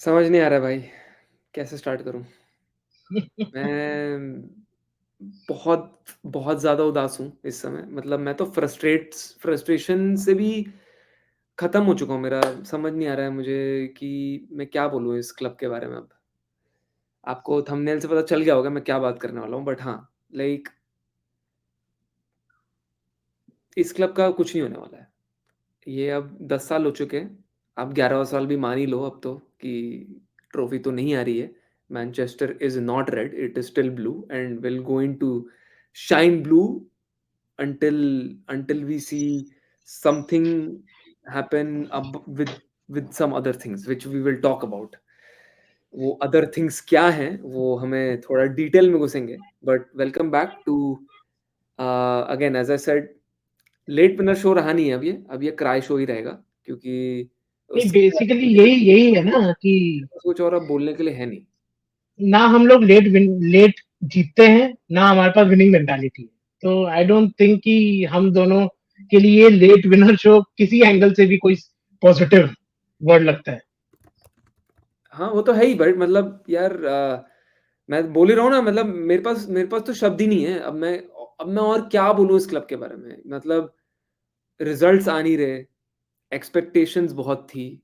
समझ नहीं आ रहा भाई, कैसे स्टार्ट करूँ? मैं बहुत, बहुत ज़्यादा उदास हूँ इस समय। मतलब मैं तो फ्रस्ट्रेशन से भी ख़त्म हो चुका हूँ। मेरा समझ नहीं आ रहा है मुझे कि मैं क्या बोलूँ इस क्लब के बारे में अब। आपको थंबनेल से पता चल गया होगा मैं क्या बात करने वाला हूँ, बट हाँ, लाइक इस क्लब का कुछ नहीं होने वाला है। ये अब 10 साल हो चुके हैं। आप 11वाँ साल भी मान ही लो अब तो कि ट्रॉफी तो नहीं आ रही है। Manchester is not red, it is still blue and will going to shine blue until until we see something happen with some other things which we will talk about. वो अदर थिंग्स क्या हैं वो हमें थोड़ा detail में घुसेंगे, but welcome back to again as I said, late winner show रहा नहीं है अब ये क्राई शो ही रहेगा, क्योंकि नहीं, उससे बेसिकली यही यही है ना कि कुछ और अब बोलने के लिए है नहीं। ना हम लोग लेट जीतते हैं, ना हमारे पास विनिंग मेंटालिटी है। तो आई डोंट थिंक कि हम दोनों के लिए लेट विनर शो किसी एंगल से भी कोई पॉजिटिव वर्ड लगता है। हाँ, वो तो है ही, बट मतलब यार मैं बोल ही रहा हूँ ना, मतलब मेरे पास तो शब्द ही नहीं है। अब मैं और क्या बोलूँ इस क्लब के बारे में। मतलब रिजल्ट्स आ नहीं रहे, एक्सपेक्टेशंस बहुत थी।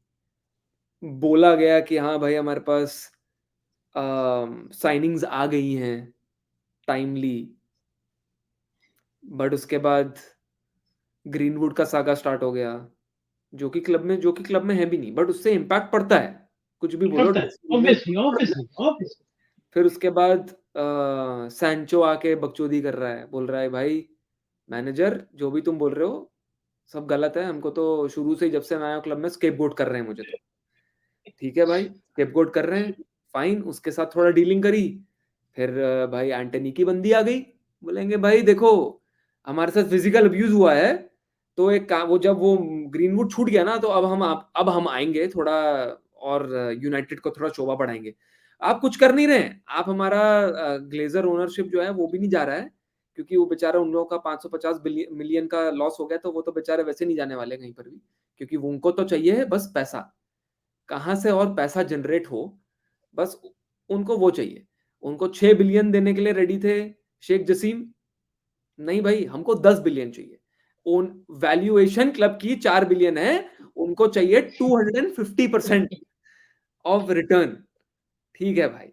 बोला गया कि हाँ भाई हमारे पास साइनिंग्स आ गई हैं टाइमली, बट उसके बाद ग्रीनवुड का सागा स्टार्ट हो गया, जो कि क्लब में है भी नहीं, बट उससे इम्पैक्ट पड़ता है। कुछ भी बोलो पड़ता है, ड्रेसिंग रूम में ऑब्वियसली impact पड़ता है। Obviously obviously. फिर उसके बाद सैंचो आके बकचोदी कर रहा है, बोल रहा है भाई मैनेजर जो भी तुम बोल रहे हो सब गलत है, हमको तो शुरू से ही जब से मैं आया हूँ क्लब में स्केपगोट कर रहे हैं मुझे तो। ठीक है भाई, स्केपगोट कर रहे हैं, फाइन, उसके साथ थोड़ा डीलिंग करी। फिर भाई एंटनी की बंदी आ गई, बोलेंगे भाई देखो हमारे साथ फिजिकल अब्यूज हुआ है, तो एक काम, वो जब वो ग्रीनवुड छूट गया ना, तो अब हम आएंगे थोड़ा, और यूनाइटेड को थोड़ा शोभा बढ़ाएंगे। आप कुछ कर नहीं रहे हैं, आप हमारा ग्लेजर ओनरशिप जो है वो भी नहीं जा रहा है, क्योंकि वो बेचारा उन लोगों का 550 मिलियन का लॉस हो गया, तो वो तो बेचारे वैसे नहीं जाने वाले कहीं पर भी, क्योंकि वो उनको तो चाहिए है बस पैसा, कहाँ से और पैसा जनरेट हो, बस उनको वो चाहिए। उनको 6 बिलियन देने के लिए रेडी थे शेख जसीम, नहीं भाई हमको 10 बिलियन चाहिए। ओन वैल्यूएशन क्लब की 4 बिलियन है, उनको चाहिए 250% ऑफ रिटर्न। ठीक है भाई,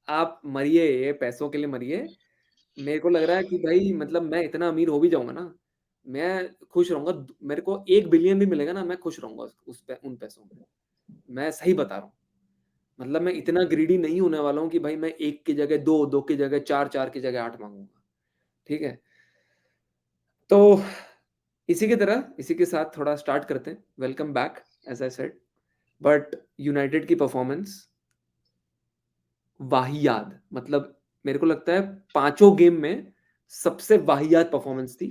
आप मरिए, ये पैसों के लिए मरिए। मेरे को लग रहा है कि भाई मतलब मैं इतना अमीर हो भी जाऊंगा ना, मैं खुश रहूंगा। मेरे को 1 बिलियन भी मिलेगा ना, मैं खुश रहूंगा उन पैसों में। मैं सही बता रहा हूँ। मतलब मैं इतना ग्रीडी नहीं होने वाला हूँ कि भाई मैं एक की जगह दो, दो की जगह चार, चार की जगह आठ मांगूंगा। ठीक है, तो इसी की तरह इसी के साथ थोड़ा स्टार्ट करते हैं। Welcome back as I said, but United की परफॉर्मेंस वाहियात, मतलब मेरे को लगता है पांचों गेम में सबसे वाहियात परफॉर्मेंस थी,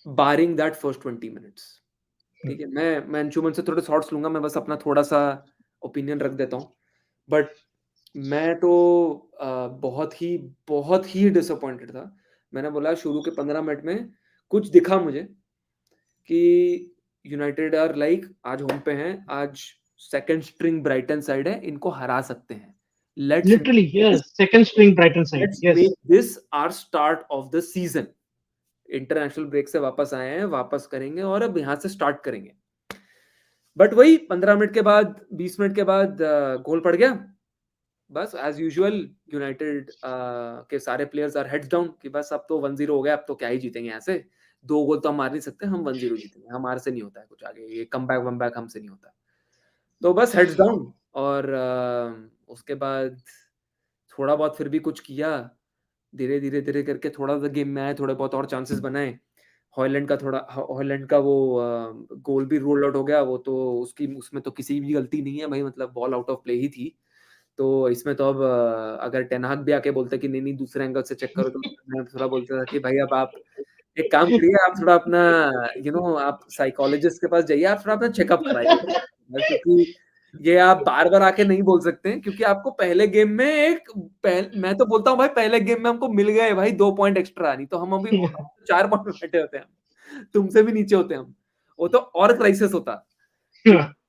बारिंग दैट फर्स्ट 20 मिनट्स। ठीक है, मैं अंशुमन से थोड़े शॉर्ट्स लूंगा, मैं बस अपना थोड़ा सा ओपिनियन रख देता हूँ। बट मैं तो बहुत ही डिसअपॉइंटेड था। मैंने बोला शुरू के 15 मिनट में कुछ दिखा मुझे कि यूनाइटेड आर लाइक आज होम पे हैं, आज सेकंड स्ट्रिंग ब्राइटन साइड है, इनको हरा सकते हैं। Let's literally yes, second string Brighton side, let's yes. Make this our start of the season. International break से वापस आए हैं, वापस करेंगे और अब यहाँ से स्टार्ट करेंगे। बट वही 15 मिनट के बाद, 20 मिनट के बाद गोल पड़ गया। बस एज यूजुअल यूनाइटेड के सारे प्लेयर्स आर हेड्स डाउन कि बस अब तो 1-0 हो गया, अब तो क्या ही जीतेंगे यहाँ से। 2 गोल तो हम मार नहीं सकते, हम 1-0 जीतेंगे, हमारे से नहीं होता है कुछ आगे, ये कम बैक वम बैक हमसे नहीं होता। तो बस हेड्स डाउन। और उसके बाद थोड़ा बहुत फिर भी कुछ किया, धीरे धीरे धीरे करके थोड़ा सा गेम में आए, थोड़े बहुत और चांसेस बनाए। हॉयलैंड का वो गोल भी रोल आउट हो गया, वो तो उसमें तो किसी भी गलती नहीं है भाई, मतलब बॉल आउट ऑफ प्ले ही थी। तो इसमें तो अब अगर टेन हाग भी आके बोलते कि नहीं नहीं दूसरे एंगल से चेक करो, तो मैं थोड़ा बोलता था कि भाई अब आप एक काम करिए, आप थोड़ा अपना आप साइकोलॉजिस्ट के पास जाइए, आप थोड़ा अपना चेकअप कराइए, क्योंकि ये आप बार बार आके नहीं बोल सकते हैं, क्योंकि आपको पहले गेम में मैं तो बोलता हूँ भाई पहले गेम में हमको मिल गए भाई 2 पॉइंट एक्स्ट्रा, नहीं तो हम अभी 4 पॉइंट में बैठे होते हैं, तुमसे भी नीचे होते हैं हम, वो तो और क्राइसिस होता।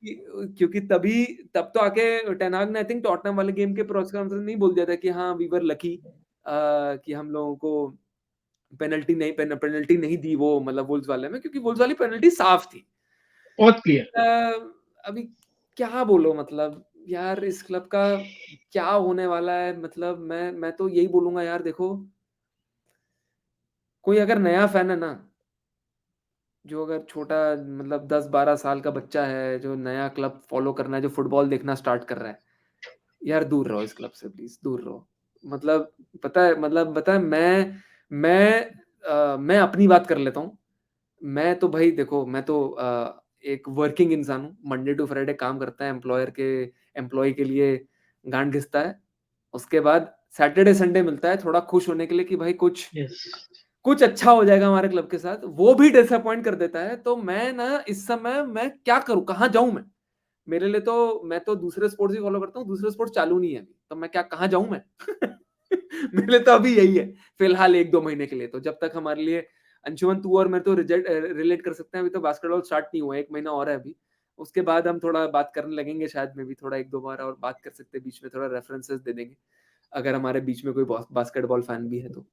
क्योंकि तभी तब तो आके टेन हाग ने आई थिंक टॉटनहम वाले गेम के प्रेस कॉन्फ्रेंस में ही बोल दिया था कि हाँ वी वर लकी कि हम लोगों को पेनल्टी नहीं दी वो मतलब वुल्व्स वाले में, क्योंकि वुल्व्स वाली पेनल्टी साफ थी। बहुत क्लियर। अभी क्या बोलो मतलब यार इस क्लब का क्या होने वाला है, मतलब मैं तो यही बोलूंगा यार, देखो कोई अगर नया फैन है ना, जो अगर छोटा मतलब 10-12 साल का बच्चा है जो नया क्लब फॉलो करना है, जो फुटबॉल देखना स्टार्ट कर रहा है, यार दूर रहो इस क्लब से, प्लीज दूर रहो। मतलब पता है मैं अपनी बात कर लेता हूँ। मैं तो भाई देखो, मैं तो एक वर्किंग इंसान हूँ, मंडे टू फ्राइडे काम करता है, एम्प्लॉय के लिए गांड घिसता है, उसके बाद सैटरडे संडे मिलता है थोड़ा खुश होने के लिए कि भाई कुछ यस। कुछ अच्छा हो जाएगा हमारे क्लब के साथ, वो भी डिसअपॉइंट कर देता है। तो मैं ना इस समय मैं क्या करूं, कहाँ जाऊं मैं? मेरे लिए तो मैं तो दूसरे स्पोर्ट्स भी फॉलो करता हूँ, दूसरे स्पोर्ट्स चालू नहीं है अभी, तो मैं क्या कहाँ जाऊं मैं? मेरे लिए तो अभी यही है फिलहाल 1-2 महीने के लिए, तो जब तक हमारे लिए अंशुमन तू और मैं तो रिलेट कर सकते हैं, अभी तो बास्केटबॉल स्टार्ट नहीं हुआ, 1 महीना और है अभी। उसके बाद हम थोड़ा बात करने लगेंगे, शायद में भी थोड़ा 1-2 बार और बात कर सकते हैं, बीच में थोड़ा रेफरेंसेस दे देंगे अगर हमारे बीच में कोई बास्केटबॉल फैन भी है तो।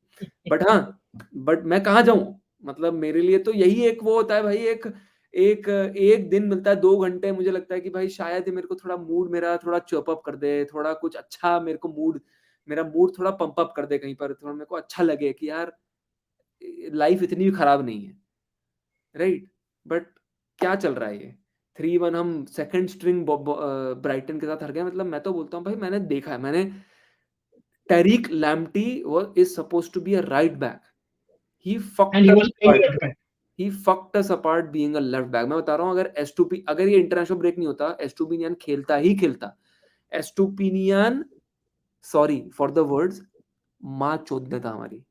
बट हाँ, बट मैं कहाँ जाऊँ? मतलब मेरे लिए तो यही एक वो होता है भाई, एक एक एक दिन मिलता है 2 घंटे, मुझे लगता है कि भाई शायद ये मेरे को थोड़ा मूड मेरा थोड़ा चर्प अप कर दे, थोड़ा कुछ अच्छा मेरे को मेरा मूड थोड़ा पंप अप कर दे कहीं पर, थोड़ा मेरे को अच्छा लगे कि यार लाइफ इतनी भी खराब नहीं है, राइट? बट क्या चल रहा है ये? 3-1 हम सेकंड स्ट्रिंग ब्राइटन के साथ हार गए। मतलब मैं तो बोलता हूँ भाई, मैंने देखा है, मैंने Tariq Lamptey is supposed to be a right back. He and fucked he us was playing apart. Left back. He fucked us apart being a left back. मैं बता रहा हूँ, अगर एस्टुपी अगर ये इंटरनेशनल ब्रेक नहीं होता, एस्टुपिनियन खेलता ही खेलता। एस्टुपिनियन, सॉरी फॉर द वर्ड्स, माँ चोद देता हमारी,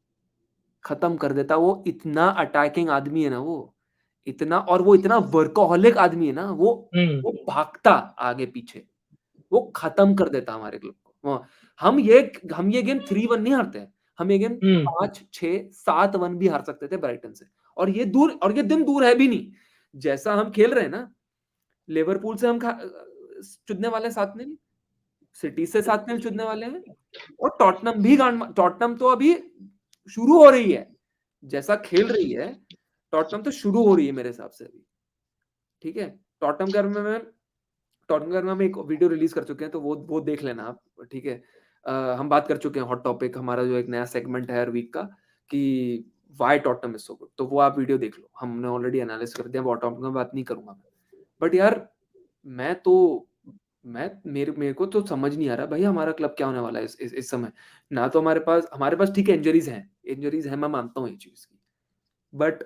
खत्म कर देता। वो इतना अटैकिंग आदमी है ना, वो इतना, और वो इतना वर्कोहॉलिक आदमी है ना, वो भागता आगे पीछे, वो खत्म कर देता हमारे क्लब को। हम ये गेम 3-1 नहीं हारते हैं, हम ये गेम 5-6-7-1 भी हार सकते थे ब्राइटन से। और ये दिन दूर है भी नहीं। जैसा हम खेल रहे हैं ना, लिवरपूल से हम चुदने वाले 7-0, सिटी से 7-0 चुदने वाले हैं, और टॉटनम तो अभी शुरू हो रही है। जैसा खेल रही है टॉटनम, तो शुरू हो रही है मेरे हिसाब से अभी। ठीक है, टॉटनम के बारे में टॉटनगन में हम एक वीडियो रिलीज कर चुके हैं, तो वो देख लेना आप। ठीक है, हम बात कर चुके हैं हॉट टॉपिक, हमारा जो एक नया सेगमेंट है हर वीक का, कि why Tottenham is so good, तो वो आप वीडियो देख लो, हमने ऑलरेडी एनालिसिस कर दिया, वो टॉटनम में बात नहीं करूंगा मैं। बट यार मैं तो मैं मेरे को तो समझ नहीं आ रहा भाई, हमारा क्लब क्या होने वाला है इस समय। ना तो हमारे पास ठीक है, इंजरीज हैं, मैं मानता हूँ ये चीज की। बट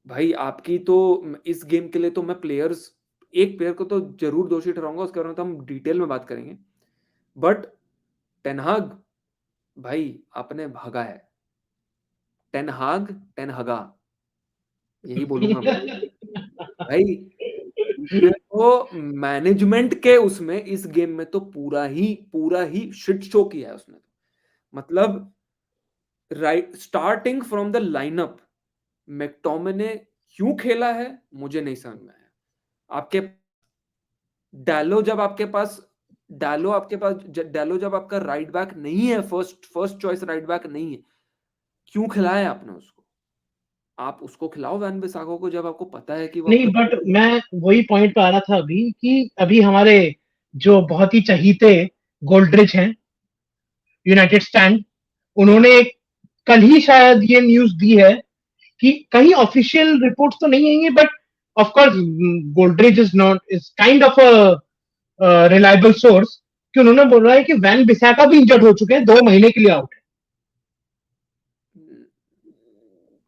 भाई आपकी तो इस गेम के लिए तो मैं एक प्लेयर को तो जरूर दोषी ठहराऊंगा, उसके बारे में तो हम डिटेल में बात करेंगे। बट टेनहाग, भाई आपने भागा है। टेनहागा, यही बोलूंगा मैं भाई। तो मैनेजमेंट के उसमें इस गेम में तो पूरा ही शिट शो किया है उसने। मतलब right starting from the lineup, McTominay क्यों खेला है मुझे नहीं समझ में आया। आपके डालो जब आपके पास डालो जब आपका राइट बैक नहीं है, फर्स्ट चॉइस राइट बैक नहीं है, क्यों खिलाया आपने उसको? आप उसको खिलाओ वैन बिसाको को, जब आपको पता है कि वो नहीं, अपना बट मैं वही पॉइंट पे आ रहा था अभी कि अभी हमारे जो बहुत ही चहीते गोल्ड्रिच हैं, यूनाइटेड स्टैंड, उन्होंने कल ही शायद ये न्यूज दी है कि कहीं ऑफिशियल रिपोर्ट्स तो नहीं आएंगे, but of course Goldrich is kind of a reliable source, कि उन्होंने बोला है कि वैन बिसाका भी इंजर्ड हो चुके हैं, 2 महीने के लिए आउट।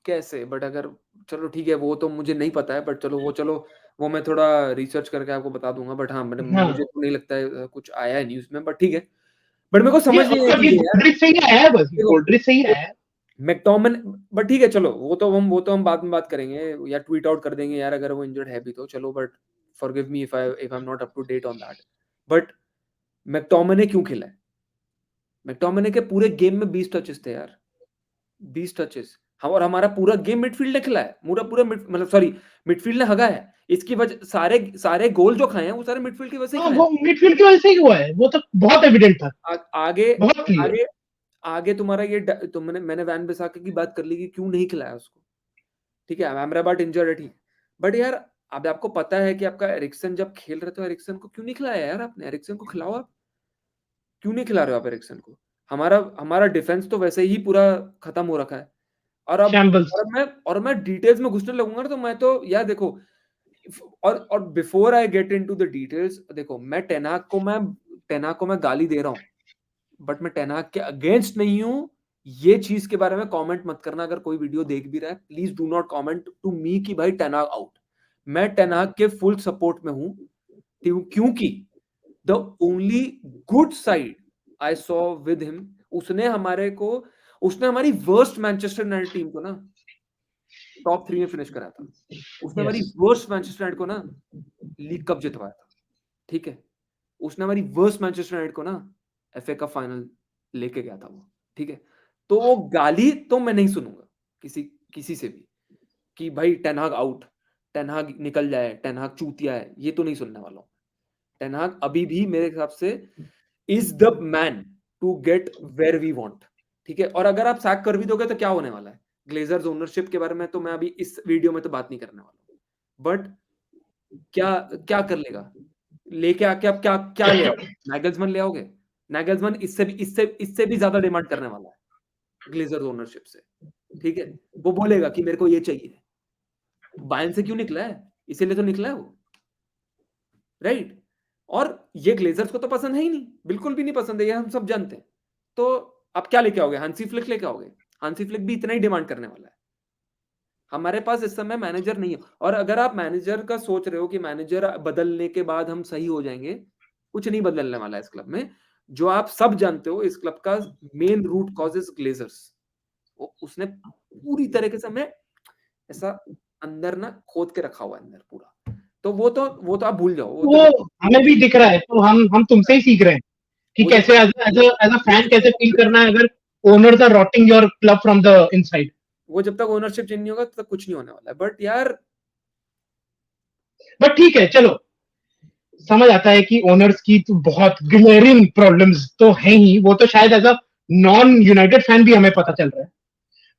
कैसे, बट अगर चलो ठीक है, वो तो मुझे नहीं पता है, बट चलो वो मैं थोड़ा रिसर्च करके आपको बता दूंगा। बट हाँ, मुझे हाँ, तो नहीं लगता है कुछ आया है न्यूज में, बट ठीक है। बट मेरे को ये समझ नहीं आई ऑफकोर्स ये चीजें यार। गोल्ड्रिच से ही आया है, बस देखो गोल्ड्रिच से ही आया है। मैकटोमन, बट ठीक है चलो, वो तो हम बाद में बात करेंगे, या ट्वीट आउट कर देंगे यार अगर वो इंजर्ड है भी तो चलो। But forgive me if I am not up to date on that. But McTominay क्यों खेला है? मैकटोमने के पूरे गेम में 20 टचेस थे यार, 20 टचेस। और हमारा पूरा गेम मिडफील्ड ने खिला है, पूरा मतलब सॉरी मिडफील्ड ने हगा है। इसकी वजह सारे गोल जो खाए हैं वो सारे मिडफील्ड की वजह से ही हाँ, खाए हैं। वो मिडफील्ड की वजह से ही हुआ है, वो तो बहुत एविडेंट था, आगे बहुत क्लियर। आगे आगे तुम्हारा ये तो मैंने वैन बिसाका की बात कर ली कि क्यों नहीं खिलाया उसको। ठीक है, अमराबाद इंजर्ड है, ठीक, बट यार अब आपको पता है कि आपका एरिक्सन जब खेल रहे तो एरिक्सन को क्यों नहीं खिलाया यार आपने? एरिक्सन को खिलाओ आप, क्यों नहीं खिला रहे हो आप एरिक्सन को? हमारा हमारा डिफेंस तो वैसे ही पूरा खत्म हो रखा है। और अब शैम्बल्स। और मैं डिटेल्स में घुसने लगूंगा ना तो मैं तो यार देखो, और before I get into the details, देखो मैं टेनाक को गाली दे रहा हूँ, बट मैं टेनाक के अगेंस्ट नहीं हूँ। ये चीज के बारे में कमेंट मत करना, अगर कोई वीडियो देख भी रहा है please do not comment to me कि भाई टेनाक आउट। मैं टेनाक के फुल सपोर्ट में हूं, क्योंकि the only good side I saw with him, उसने हमारी वर्स्ट मैनचेस्टर यूनाइटेड टीम को ना टॉप 3 में फिनिश करा था। उसने हमारी यस। वर्स्ट मैनचेस्टर यूनाइटेड को ना लीग कप जितवाया था। ठीक है, उसने हमारी वर्स्ट मैनचेस्टर यूनाइटेड को ना एफए का फाइनल लेके गया था वो। ठीक है, तो वो गाली तो मैं नहीं सुनूंगा किसी किसी से भी कि भाई टेनहाग आउट, टेनहाग निकल जाए, टेनहाग चूतिया है, ये तो नहीं सुनने वाला हूं। टेनहाग अभी भी मेरे हिसाब से is the man to get where we want. ठीक है, और अगर आप सैक कर भी दोगे तो क्या होने वाला है? ग्लेजर्स ओनरशिप के बारे में तो मैं अभी इस वीडियो में तो बात नहीं करने वाला हूं, बट क्या क्या कर लेगा? लेके आके आप क्या क्या ले आओगे? नैगल्समैन ले आओगे? नैगल्समैन इससे भी ज्यादा डिमांड करने वाला है ग्लेजर्स ओनरशिप से। ठीक है, वो बोलेगा कि मेरे को ये चाहिए। बायर्न से क्यों निकला है? इसीलिए तो निकला है वो, राइट? और ये ग्लेजर्स को तो पसंद है ही नहीं, बिल्कुल भी नहीं पसंद है, ये हम सब जानते हैं। तो आप क्या लेके आओगे? हांसी फ्लिक लेके आओगे? हांसी फ्लिक भी इतना ही डिमांड करने वाला है। हमारे पास इस समय मैनेजर नहीं है, और अगर आप मैनेजर का सोच रहे हो कि मैनेजर बदलने के बाद हम सही हो जाएंगे, कुछ नहीं बदलने वाला है इस क्लब में। जो आप सब जानते हो, इस क्लब का main root cause is Glazers. उसने पूरी तरीके से हमें ऐसा अंदर ना खोद के रखा हुआ है अंदर पूरा। तो वो तो आप भूल जाओ, वो तो वो हमें भी दिख रहा है, तो हम तुमसे ही सीख रहे हैं कि वो जब कैसे एज अ फैन कैसे फील करना है अगर owners are rotting your club from the inside. वो जब तक ओनरशिप चेंज नहीं होगा तब तक कुछ नहीं होने वाला है, बट यार बट ठीक है, चलो, समझ आता है कि ओनर्स की तो बहुत ग्लेरिंग प्रॉब्लम्स तो है ही, वो तो शायद as a non United fan भी हमें पता चल रहा है।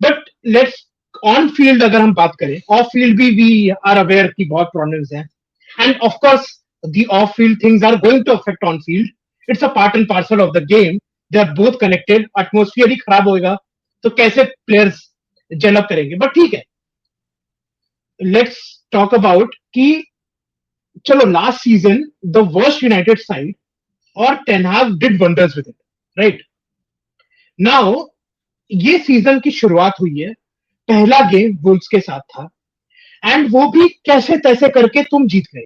बट लेट्स ऑन फील्ड अगर हम बात करें, ऑफ फील्ड भी वी आर अवेयर की बहुत प्रॉब्लम्स हैं, and of course the off field things are going to affect on field. It's a part and parcel of the game, they are both connected. Atmosphere ही खराब होएगा तो कैसे players jail करेंगे? But ठीक है, लेट्स टॉक अबाउट कि चलो last season the worst United side और टेन हाग did wonders with it, right? Now ये सीजन की शुरुआत हुई है, पहला गेम वुल्व्स के साथ था, एंड वो भी कैसे तैसे करके तुम जीत गए।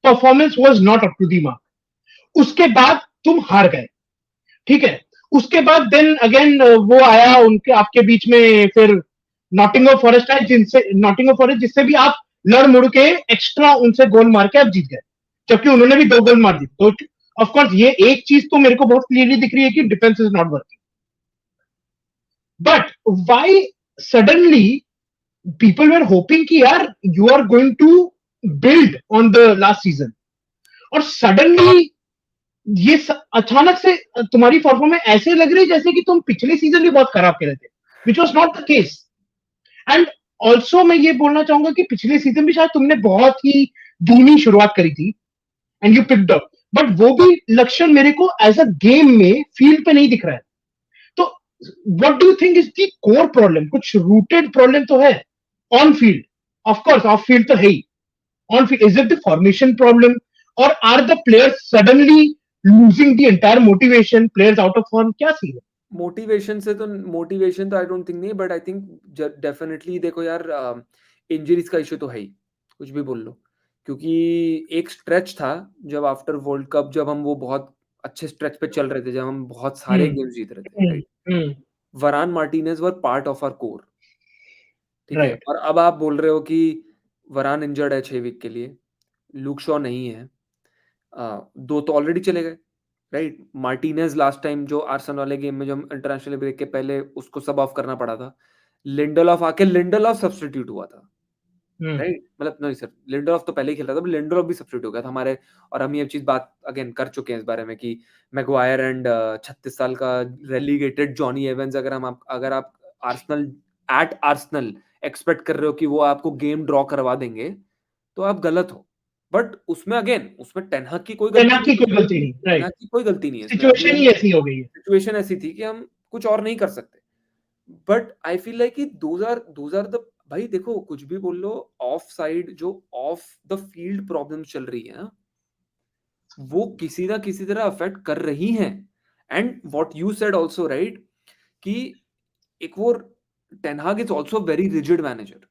Performance was not up to the mark. उसके बाद तुम हार गए, ठीक है। उसके बाद देन अगेन वो आया उनके आपके बीच में, फिर नॉटिंगम फॉरेस्ट है, जिनसे नॉटिंगम फॉरेस्ट जिससे भी आप लड़ मुड़ के एक्स्ट्रा उनसे गोल मार के आप जीत गए, जबकि उन्होंने भी 2 गोल मार दी। तो ऑफ कोर्स ये एक चीज तो मेरे को बहुत क्लियरली दिख रही है कि defence is not working. But why suddenly people were hoping कि यार you are going to build on the last season, और सडनली ये अचानक से तुम्हारी परफॉर्मेंस ऐसे लग रही है जैसे कि तुम पिछले सीजन भी बहुत खराब खेले थे, which was not the case. And also मैं ये बोलना चाहूंगा कि पिछले सीजन भी शायद तुमने बहुत ही धीमी शुरुआत करी थी, and you picked up, but वो भी लक्षण मेरे को एज अ गेम में फील्ड पे नहीं दिख रहा है। तो what do you think is the core problem? कुछ रूटेड प्रॉब्लम तो है on field, of course off field तो है ही। On field is it the formation problem, और are the players suddenly losing the entire motivation, players out of form? क्या scene है? Motivation तो आई डोंट थिंक नहीं, बट आई थिंक डेफिनेटली देखो यार, इंजरीज का इशू तो है ही, कुछ भी बोल लो। क्योंकि एक स्ट्रेच था जब आफ्टर वर्ल्ड कप, जब हम वो बहुत अच्छे स्ट्रेच पे चल रहे थे, जब हम बहुत सारे हम्म, गेम्स जीत रहे थे, hmm, right? Varane Martinez were part of our core. ठीक है, राइट। और अब आप बोल रहे हो कि वरान इंजर्ड है 6 वीक के लिए, लूक शॉ नहीं है, 2 तो ऑलरेडी चले गए, राइट? मार्टिनेज लास्ट टाइम जो आर्सेनल वाले गेम में, जो इंटरनेशनल ब्रेक के पहले उसको सब ऑफ करना पड़ा था, लिंडेलॉफ आके लिंडेलॉफ सब्स्टिट्यूट हुआ था, हम्म राइट? मतलब नहीं सर, लिंडेलॉफ तो पहले ही खेल रहा था, बट लिंडेलॉफ भी सब्स्टिट्यूट हो गया था हमारे। और हम ये चीज बात अगेन कर चुके हैं इस बारे में कि मैगवायर एंड 36 साल का रेलीगेटेड जॉनी एवेंस, अगर आप आर्सेनल एट आर्सेनल एक्सपेक्ट कर रहे हो कि वो आपको गेम ड्रॉ करवा देंगे, तो आप गलत हो। बट उसमें अगेन उसमें टेन हाग की कोई गलती टेनहाग नहीं की है, कोई गलती नहीं, टेन राइट। हाग की कोई गलती नहीं है इसमें। अभी सिचुएशन हम ही ऐसी हो गई है। सिचुएशन ऐसी थी कि हम कुछ और नहीं कर सकते। बट आई फील लाइक कि दोज आर द, भाई देखो कुछ भी बोल लो, ऑफ साइड जो ऑफ द फील्ड प्रॉब्लम चल रही है ना, वो किसी ना किसी तरह अफेक्ट कर रही हैं। And what you said also, right, कि एक वो Ten Hag is also very rigid manager.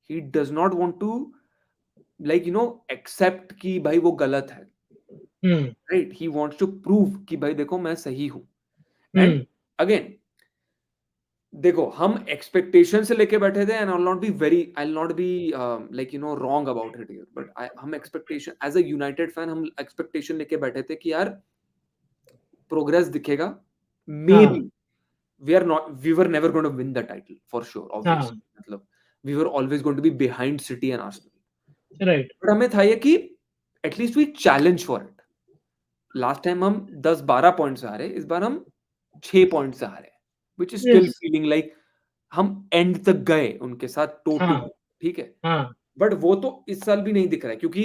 He does not want to like accept कि भाई वो गलत है, hmm right? He wants to prove कि भाई देखो मैं सही हूं। एंड हम्म अगेन देखो, हम एक्सपेक्टेशन से लेके बैठे थे, and I will not be like wrong about it here, but हम expectation as a United fan, हम एक्सपेक्टेशन लेके बैठे थे कि यार प्रोग्रेस दिखेगा, मे हाँ be we were never going to win the title for sure, obvious, हाँ मतलब we were always going to be behind City and Arsenal. Right. But हमें था ये कि at least we challenge for it. Last time हम 10-12 point से हारे, इस बार हम 6 पॉइंट से हारे, which is still yes. Feeling like हम एंड तक गए उनके साथ टो टू, हाँ ठीक है। हाँ बट वो तो इस साल भी नहीं दिख रहा है, क्योंकि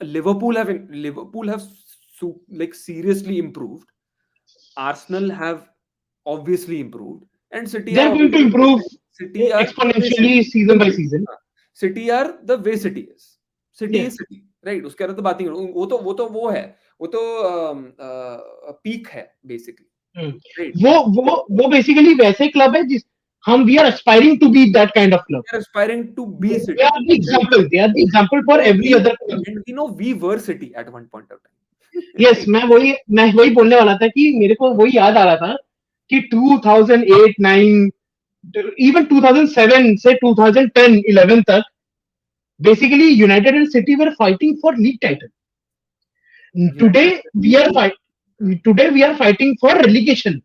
Liverpool have like seriously improved, Arsenal have obviously improved, and City they are are going to obviously improve City are the way exponentially City, season by season. हाँ, City are the way City is, City yes. is City, right? उसके अंदर तो बात नहीं करो, वो है, वो तो पीक है बेसिकली, राइट? वो बेसिकली वैसे क्लब है जिस हम we are aspiring to be that kind of club. They are aspiring to be the City, are the right? Example, they are the example We for know every we other club. and we know we were City at one point of time, yes, right? मैं वही बोलने वाला था कि मेरे को वही याद आ रहा था कि 2008 9 इवन 2007 से 2010 11 तक basically United and City were fighting for league title. Today United we City are को, फाइट हाँ, today we are fighting for relegation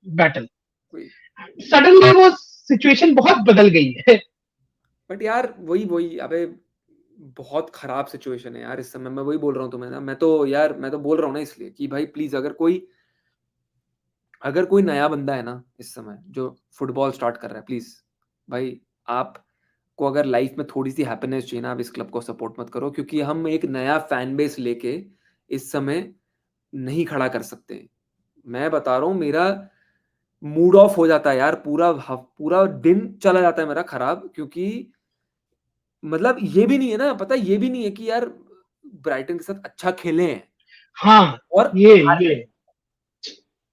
battle. कोई, सडनली वो सिचुएशन बहुत बदल गई है। बट यार वही वही अबे बहुत खराब सिचुएशन है यार इस समय। मैं वही बोल रहा हूँ तुम्हें ना, मैं तो बोल रहा हूँ ना इसलिए कि भाई प्लीज, अगर कोई नया बंदा है ना इस समय जो फुटबॉल स्टार्ट कर रहा है, प्लीज भाई, आप को अगर लाइफ में थोड़ी सी हैप्पीनेस चाहिए ना, आप इस क्लब को सपोर्ट मत करो, क्योंकि हम एक नया फैन बेस लेके इस समय नहीं खड़ा कर सकते। मैं बता रहा हूँ, मेरा मूड ऑफ हो जाता है यार, पूरा दिन चला जाता है मेरा खराब, क्योंकि मतलब ये भी नहीं है ना, पता है, ये भी नहीं है कि यार ब्राइटन के साथ अच्छा खेले हैं हाँ, और ये हार ये गए।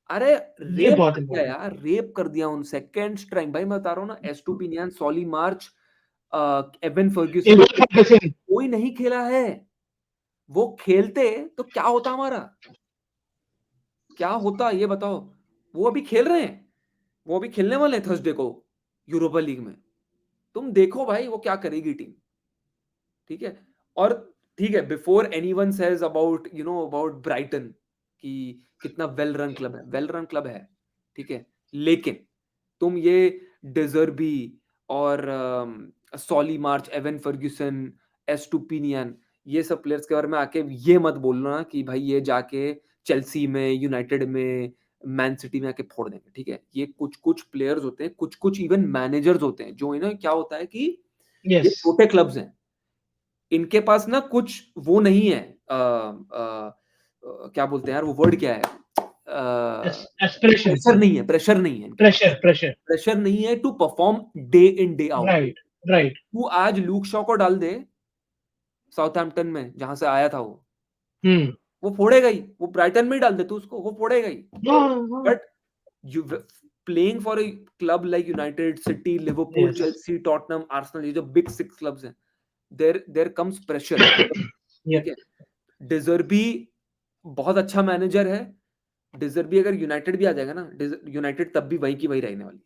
अरे ये रेप बहुत कर दिया इंपॉर्टेंट। यार, रेप कर दिया उन सेकंड स्ट्राइक, भाई मैं बता रहा हूँ ना, एस्टुपिनियान, सॉली मार्च, एवन फर्ग्यूसन, कोई नहीं खेला है। वो खेलते तो क्या होता हमारा, क्या होता ये बताओ। वो अभी खेल रहे हैं, वो अभी खेलने वाले हैं थर्सडे को यूरोपा लीग में। तुम देखो भाई वो क्या करेगी टीम, ठीक है। और ठीक है, before anyone says about about Brighton कि कितना वेल रन क्लब है, वेल रन क्लब है, ठीक है, लेकिन तुम ये डिजर्बी और सॉली मार्च, एवन फर्ग्यूसन, एस्टुपिनियन, ये सब प्लेयर्स के बारे में आके ये मत बोलना कि भाई ये जाके चेल्सी में, यूनाइटेड में, मैन सिटी में आके फोड़ देंगे, ठीक है। ये कुछ कुछ प्लेयर्स होते हैं, कुछ कुछ इवन मैनेजर्स होते हैं, जो इन्हें क्या होता है कि ये यस। छोटे क्लब्स हैं, इनके पास ना कुछ वो नहीं है, क्या बोलते हैं यार, वो वर्ड क्या है, एस्पिरेशन। प्रेशर नहीं है, प्रेशर नहीं है इनके पास, प्रेशर। प्रेशर नहीं है to perform day in day out. Right right. तू आज लूक शॉ को डाल दे साउथहैम्पटन में जहां से आया था हम्म। वो फोड़ेगा ही, वो ब्राइटन में ही डाल दे तू उसको, वो फोड़ेगा ही। हाँ हाँ। But you playing for a club like United, city, Liverpool, yes. Chelsea, Tottenham, Arsenal, ये जो बिग सिक्स क्लब्स हैं, देयर कम्स प्रेशर, या ठीक है। डिजर्बी बहुत अच्छा मैनेजर है। डिजर्बी अगर यूनाइटेड भी आ जाएगा ना, यूनाइटेड तब भी वही की वही रहने वाली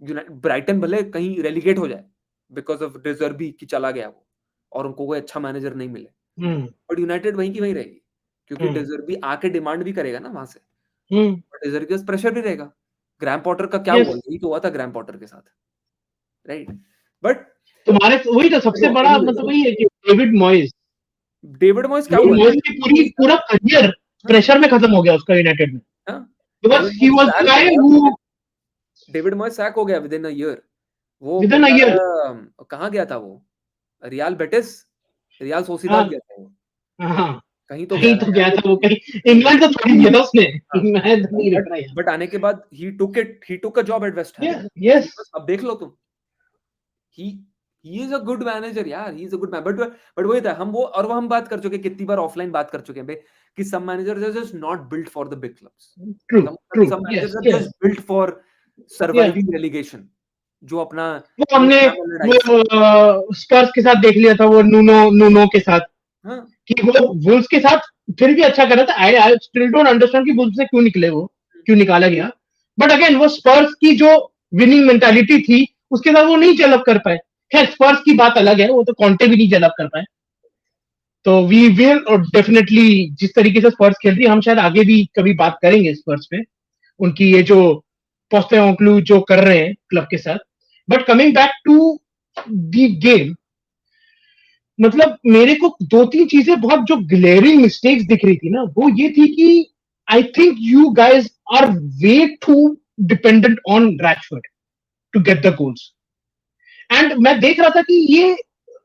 है। ब्राइटन भले कहीं रेलीगेट हो जाए बिकॉज ऑफ डिजर्बी की चला गया वो, और उनको कोई अच्छा मैनेजर नहीं मिले, हम्म बट यूनाइटेड वहीं की वहीं रहेगी, क्योंकि हम्म डिजर्बी आके डिमांड भी करेगा ना वहां से, हम्म और डिजर्बी का प्रेशर भी रहेगा, ग्रैम पॉटर का क्या यस हुआ, यही तो हुआ था ग्रैम पॉटर के साथ, राइट? बट तुम्हारे वही तो सबसे देखो बड़ा मतलब वही है कि डेविड मॉयस क्या डेविड हुआ था, मॉयस की पूरा करियर हाँ, प्रेशर में खत्म हो गया उसका यूनाइटेड में, हाँ, because David he Moyes was the sack हो गाय गया हु डेविड मॉयस सैक हो गया विद इन अ ईयर। वो विद एन ईयर। बेचारा कहाँ गया था वो? रियल बेटिस, रियल सोसिदाद हाँ, गया था वो, हाँ, कहीं तो गया कहीं था तो यार गया वो। था वो, कहीं इंग्लैंड तो थोड़ी दिया था उसने। हाँ, मैं तो नहीं बट रख रहा यार। बट आने के बाद he took a job at West Ham. Yes, yes. अब देख लो तुम, he he is a good manager यार, he is a good man, but वही था, वो हम बात कर चुके हैं, कितनी बार ऑफलाइन बात कर चुके हैं बे, कि some managers are just not built for the big clubs. True, some true. Some managers yes, are yes. Just built for या सर्वाइविंग रेलिगेशन, जो अपना वो जो हमने हैव एलाइज। वो स्पर्स के साथ देख लिया था, वो नूनो नूनो के साथ, हाँ, कि वो वुल्व्स के साथ फिर भी अच्छा कर रहा था। आई स्टिल डोंट अंडरस्टैंड कि वुल्व्स से क्यों निकले वो, क्यों निकाला गया। बट अगेन वो स्पर्स की जो विनिंग मेंटालिटी थी उसके साथ वो नहीं डेवलप कर पाए। खैर स्पर्स की बात अलग है, वो तो कॉन्टे भी नहीं डेवलप कर पाए। तो वी विल डेफिनेटली, जिस तरीके से स्पर्स खेल रही है हम शायद आगे भी कभी बात करेंगे स्पर्स पे, उनकी ये जो पोस्टेकग्लू जो कर रहे हैं क्लब के साथ। But coming back to the game, मतलब मेरे को दो तीन चीजें बहुत जो ग्लेयरिंग मिस्टेक्स दिख रही थी ना, वो ये थी कि I think you guys are way too dependent on Rashford to get the goals. And मैं देख रहा था कि ये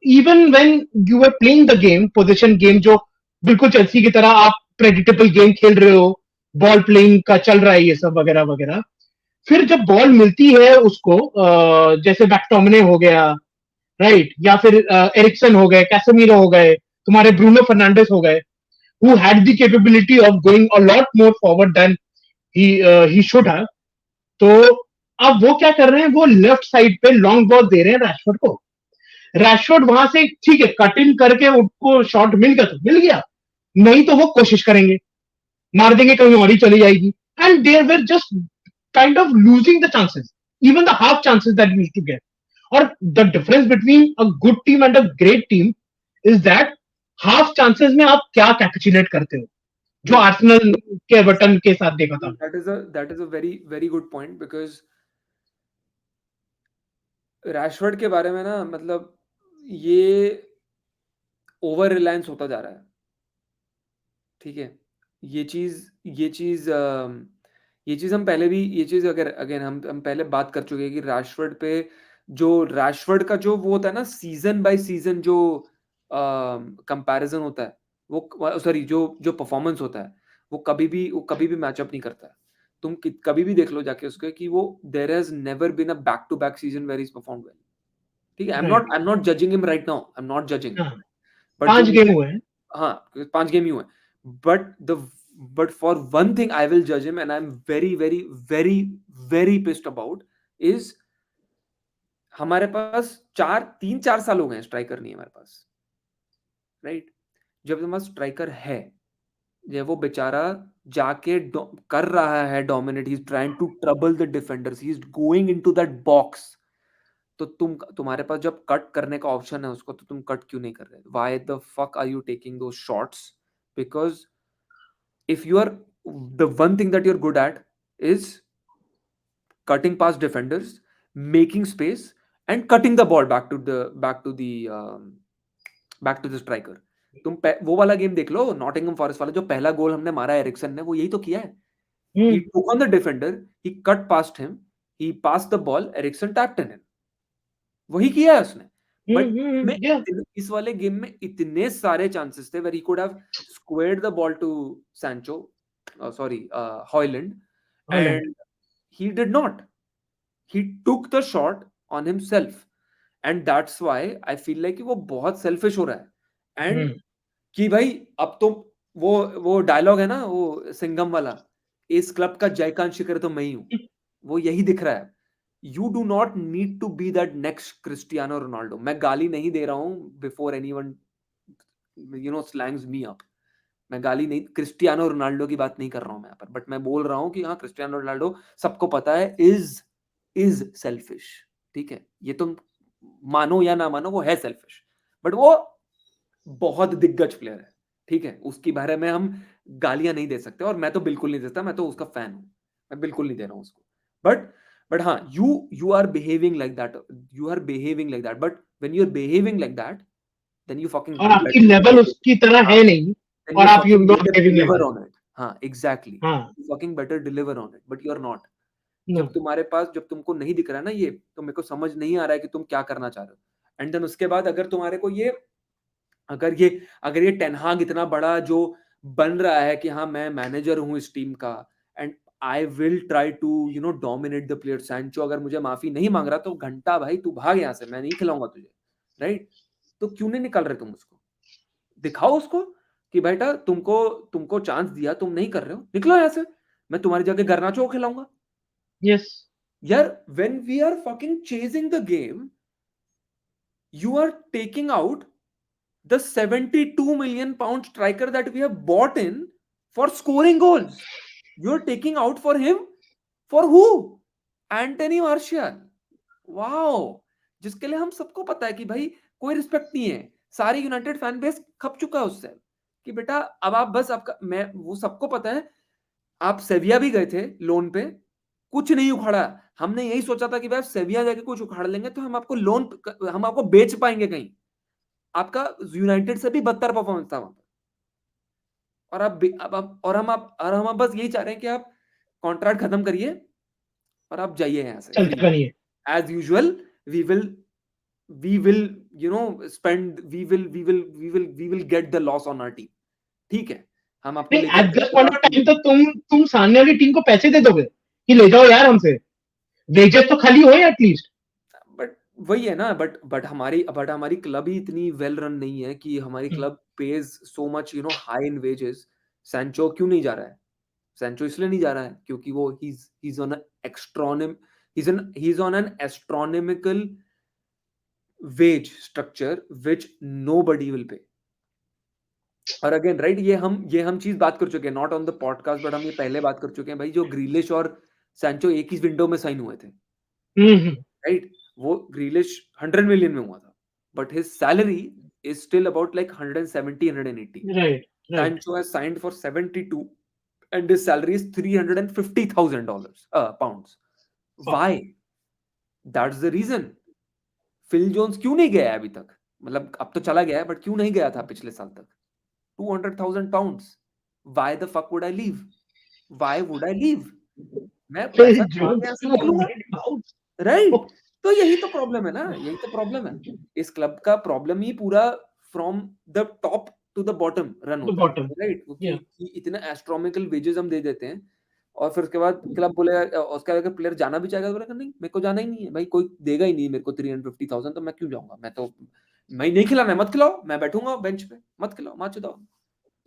even when you are playing the game, position game जो बिल्कुल चेल्सी की तरह आप प्रेडिक्टेबल गेम खेल रहे हो, बॉल प्लेइंग का चल रहा है ये सब वगैरह वगैरह, फिर जब बॉल मिलती है उसको जैसे मैक्टोमिने हो गया, राइट, या फिर एरिक्सन हो गए, कैसेमीरो हो गए, तुम्हारे ब्रूनो फर्नांडिस हो गए, who had the capability of going a lot more forward than he should have। तो अब वो क्या कर रहे हैं, वो लेफ्ट साइड पे लॉन्ग बॉल दे रहे हैं रैशफोर्ड को। रैशफोर्ड वहां से ठीक है कट इन करके उनको शॉट मिल गया तो मिल गया, नहीं तो वो कोशिश करेंगे, मार देंगे, कहीं और ही चली जाएगी। And there were just kind of losing the chances, even the half chances that used to get. और the difference between a good team and a great team is that half chances में आप क्या capitulate करते हो, जो नहीं, Arsenal के Everton के साथ देखा था। That is a very very good point, because Rashford के बारे में ना, मतलब ये ओवर रिलायंस होता जा रहा है, ठीक है? ये चीज़ ये चीज़ ये चीज़ हम पहले भी, ये चीज़ अगर अगेन हम पहले बात कर चुके हैं कि रैशफोर्ड पे, जो रैशफोर्ड का जो वो होता है ना सीज़न बाय सीज़न, जो कंपैरिज़न होता है, वो सॉरी जो जो परफॉर्मेंस होता है, वो कभी भी मैच अप नहीं करता है। तुम कभी भी देख लो जाके उसके, कि वो there has never been a back to back season where he is performed well. ठीक है? Right. I am not judging him right now, I am not judging him. हाँ, बट जो 5 गेम मुझे, हुए हैं। हाँ, 5 गेम ही हुए हैं। But for one thing I will जज him and I am very, very, very, very pissed about is, हमारे पास 3-4 साल हो गए हैं स्ट्राइकर नहीं है हमारे पास, राइट? जब हमारे पास स्ट्राइकर है, ये वो बेचारा जाके कर रहा है dominate, he is trying to trouble the defenders, he is going into that box. तो तुम्हारे पास जब कट करने का ऑप्शन है उसको, तो तुम कट क्यों नहीं कर रहे? Why the fuck are you taking those shots? Because if you are, the one thing that you're good at is cutting past defenders, making space, and cutting the ball back to the striker. वो वाला game देख लो, Nottingham forest वाला, जो पहला गोल हमने मारा है Ericsson ने, वो यही तो किया है। He hmm, took on the defender, he cut past him, he passed the ball, Eriksen tapped in him. वही किया है उसने। बट इसमें या इस वाले गेम में इतने सारे चांसेस थे where he could have squared the ball to Sancho, sorry, Hojlund, Hojlund. And he did not. He took the shot on himself, and that's why I feel like कि वो बहुत selfish हो रहा है, and हम्म, कि भाई अब तो वो डायलॉग है ना, वो सिंघम वाला, इस क्लब का जयकांत शिखर तो मैं ही हूं, वो यही दिख रहा है। You do not need to be that next Cristiano Ronaldo. मैं गाली नहीं दे रहा हूं before anyone slangs me up. मैं गाली नहीं, क्रिस्टियानो रोनाल्डो की बात नहीं कर रहा हूं मैं यहाँ पर, बट मैं बोल रहा हूं कि हाँ, क्रिस्टियानो रोनाल्डो सबको पता है इज सेल्फिश। ठीक है, ये तुम मानो या ना मानो, वो है सेल्फिश, बट वो बहुत दिग्गज प्लेयर है। ठीक है, उसके बारे में हम गालियां नहीं दे सकते, और मैं तो बिल्कुल नहीं देता, मैं तो उसका फैन हूं, मैं बिल्कुल नहीं दे रहा हूं उसको। but हाँ, you are behaving like that. You are behaving like that. But when you're behaving like that, then you fucking और आपकी better लेवल उसकी तरह हाँ, है नहीं then और you आप you fucking not better behaving like deliver that. on it. हाँ, exactly. हाँ, You fucking better deliver on it, but you're not. No, जब तुमको नहीं दिख रहा है ना ये, तो मेरे को समझ नहीं आ रहा है कि तुम क्या करना चाह रहे हो। एंड देन उसके बाद अगर तुम्हारे को ये अगर ये टेन हाग इतना बड़ा जो बन रहा है कि हाँ मैं मैनेजर हूँ इस टीम का, and I will try to dominate the player. Sancho अगर मुझे माफी नहीं मांग रहा तो घंटा भाई तू भाग यहाँ से, मैं नहीं खिलाऊंगा तुझे, राइट? तो क्यों नहीं निकाल रहे तुम उसको? दिखाओ उसको कि बेटा तुमको तुमको चांस दिया, तुम नहीं कर रहे हो, निकलो यहाँ से, मैं तुम्हारी जगह गर्नाचो को खिलाऊंगा। यस, यार when we are fucking chasing the game, you are taking out the 72 million pound striker that we have bought in for scoring goals. You're taking out for him for who? Anthony Martial. Wow, जिसके लिए हम सबको पता है कि भाई कोई respect नहीं है, सारी यूनाइटेड फैन बेस खप चुका है उससे कि बेटा अब आप बस आपका, मैं वो सबको पता है, आप सेविया भी गए थे लोन पे, कुछ नहीं उखाड़ा। हमने यही सोचा था कि भाई सेविया जाके कुछ उखाड़ लेंगे तो हम आपको बेच पाएंगे कहीं। आपका यूनाइटेड से भी बदतर परफॉर्मेंस था वहां पर। और अब और हम अब बस यही चाह रहे हैं कि आप कॉन्ट्रैक्ट खत्म करिए और आप जाइए यहाँ से फ्री। चलते बनिए। As usual we will spend we will get the loss on our team. ठीक है, हम आपको नहीं, लेके एट दिस चलेंगे और पॉइंट ऑफ टाइम तो तुम सामने वाली टीम को पैसे दे दोगे कि ले जाओ यार हमसे, वेजेस तो खाली हो एटलीस्ट। बट वही है ना, बट हमारी क्लब ही इतनी वेल रन नहीं है कि हमारी club page so much high in wages. Sancho क्यों नहीं जा रहा है? सैंचो इसलिए नहीं जा रहा है क्योंकि वो he's on a extronym he's on an astronomical wage structure which nobody will pay। और अगेन राइट, ये हम चीज बात कर चुके हैं, not on the podcast, but हम ये पहले बात कर चुके हैं भाई, जो ग्रीलिश और सैंचो एक ही विंडो में साइन हुए थे, राइट? वो ग्रीलिश 100 मिलियन में हुआ था, but his salary is still about like 170 180। Right, right. Sancho has signed for 72 and his salary is $350,000 pounds। Why? That's the reason। Phil Jones क्यों नहीं गया है अभी तक? मतलब अब तो चला गया है, बट क्यों नहीं गया था पिछले साल तक? 200,000 pounds। Why the fuck would I leave? Why would I leave? मैं पैसा कमा के यहाँ से निकलूंगा, राइट? तो यही तो प्रॉब्लम है ना, यही तो प्रॉब्लम है। इस क्लब का प्रॉब्लम ही पूरा from the top to the bottom run होता है, बॉटम, राइट? या क्योंकि इतने एस्ट्रोनॉमिकल वेजेस हम दे देते हैं और फिर उसके बाद क्लब बोलेगा, उसका अगर प्लेयर जाना भी चाहेगा तो बोलेगा नहीं मेरे को जाना ही नहीं है भाई, कोई देगा ही नहीं मेरे को 350,000, तो मैं क्यों जाऊंगा? मैं नहीं खिलाना है, मत खिलाओ, मैं बैठूंगा बेंच पे, मत खिलाओ, मत चुदाओ,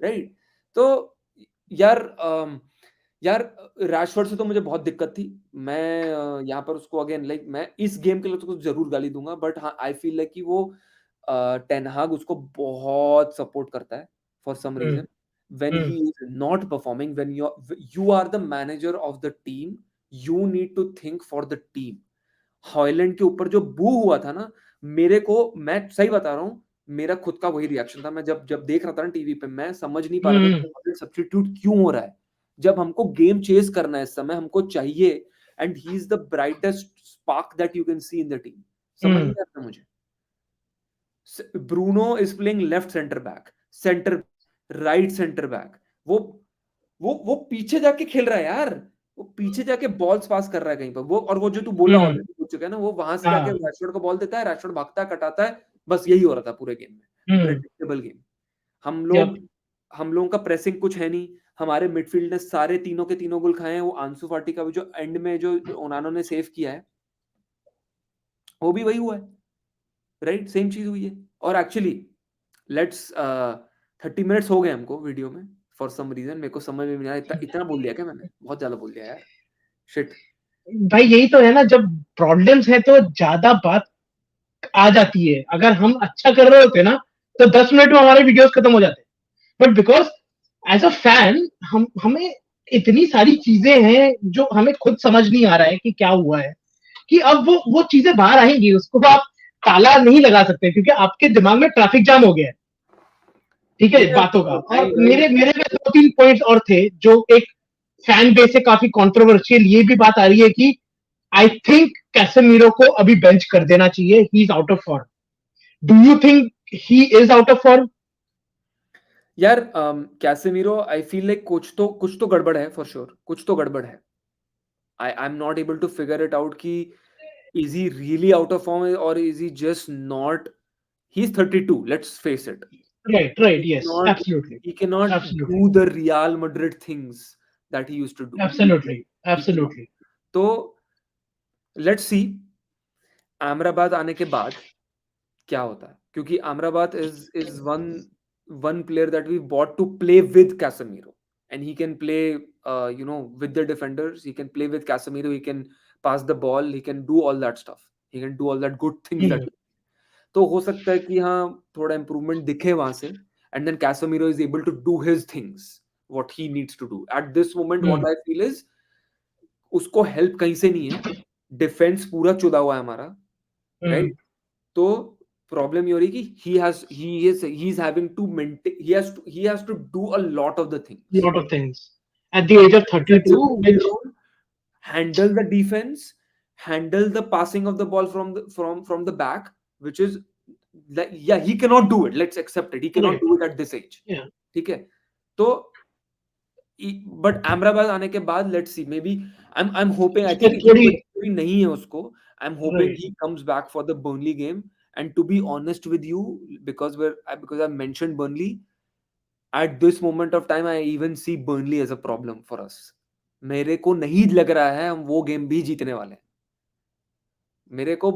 राइट? तो यार यार रैशफोर्ड से तो मुझे बहुत दिक्कत थी। मैं यहाँ पर उसको अगेन लाइक मैं इस गेम के लिए तो जरूर गाली दूंगा, बट हाँ आई फील लाइक कि वो टेन हाग उसको बहुत सपोर्ट करता है for some reason. when he is not performing, when you are the manager of the team, you need to think for the team। Højlund के ऊपर जो बू हुआ था ना, मेरे को, मैं सही बता रहा हूँ, मेरा खुद का वही रिएक्शन था। मैं जब जब देख रहा था ना टीवी पे, मैं समझ नहीं पा रहा था कि हॉयलैंड सब्स्टिट्यूट क्यों हो रहा है, जब हमको गेम चेस करना है इस समय, हमको चाहिए, and he is the brightest spark that you can see in the team. समझ नहीं आता मुझे। Bruno is playing left centre back, centre right centre back, वो पीछे जाके खेल रहा है यार, वो पीछे जाके बॉल्स पास कर रहा है कहीं पर, वो और वो जो तू बोला ऑलरेडी पूछ चुका है ना, वो वहां से जाके रैशफोर्ड को बॉल देता है, रैशफोर्ड भागता है, कटाता है, बस यही हो रहा था पूरे गेम में। Predictable game. हम लोगों का प्रेसिंग कुछ है नहीं, हमारे मिडफील्ड ने सारे तीनों के तीनों गोल खाए हैं। वो आंसू फाटी का भी जो एंड में जो ओनानो ने सेव किया है, वो भी वही हुआ है, राइट? सेम चीज हुई है। और एक्चुअली लेट्स 30 मिनट्स हो गए हमको वीडियो में, फॉर सम रीजन मेरे को समझ में नहीं आया, इतना बोल दिया क्या मैंने? बहुत ज्यादा बोल दिया यार, शिट। भाई यही तो है ना, जब प्रॉब्लम्स है तो ज्यादा बात आ जाती है। अगर हम अच्छा कर रहे होते ना तो 10 मिनट में हमारे वीडियोस खत्म हो जाते, but because as a fan हमें इतनी सारी चीजें हैं जो हमें खुद समझ नहीं आ रहा है कि क्या हुआ है, कि अब वो चीजें बाहर आएंगी, उसको आप ताला नहीं लगा सकते क्योंकि आपके दिमाग में ट्रैफिक जाम हो गया है, ठीक है, बातों का। और मेरे मेरे में 2-3 पॉइंट्स और थे जो एक फैन बेस से काफी कंट्रोवर्शियल ये भी बात आ रही है कि I think Casemiro को अभी बेंच कर देना चाहिए. He's out of form. Do you think he is out of form? यार कैसेमीरो आई फील लाइक कुछ तो गड़बड़ है फॉर श्योर, कुछ तो गड़बड़ है. I am not able to figure it out कि is he really out of form और is he just not. He is 32, let's face it. Right, right. He Yes, cannot absolutely, he cannot do absolutely, the Real Madrid things that he used to do. absolutely, He cannot. absolutely. तो let's see Amrabat आने के बाद क्या होता है, क्योंकि Amrabat is one one player that we bought to play with Casemiro and he can play with the defenders. He can play with Casemiro. He can pass the ball. He can do all that stuff. He can do all that good things Hmm, that. तो हो सकता है कि हाँ थोड़ा improvement दिखे वहां से. And then Casemiro is able to do his things what he needs to do at this moment. hmm, what I feel is उसको हेल्प कहीं से नहीं है. डिफेंस पूरा चुदा हुआ है हमारा, hmm. राइट. तो प्रॉब्लम ये हो रही है कि he is having to maintain. He has to do a lot of the things. Lot of things. At the age of Set the 32, play which role, handle the defense, handle the passing of the ball from the back, which is like, yeah, he cannot do it. Let's accept it. He cannot right, do it at this age. yeah. ठीक है. तो but Amrabad आने के बाद let's see maybe. I am hoping. I उसमें think थोड़ी injury नहीं है उसको. I am hoping right. He comes back for the Burnley game. And to be honest with you, because I mentioned Burnley, at this moment of time I even see Burnley as a problem for us. मेरे को नहीं लग रहा है हम वो game भी जीतने वाले हैं. मेरे को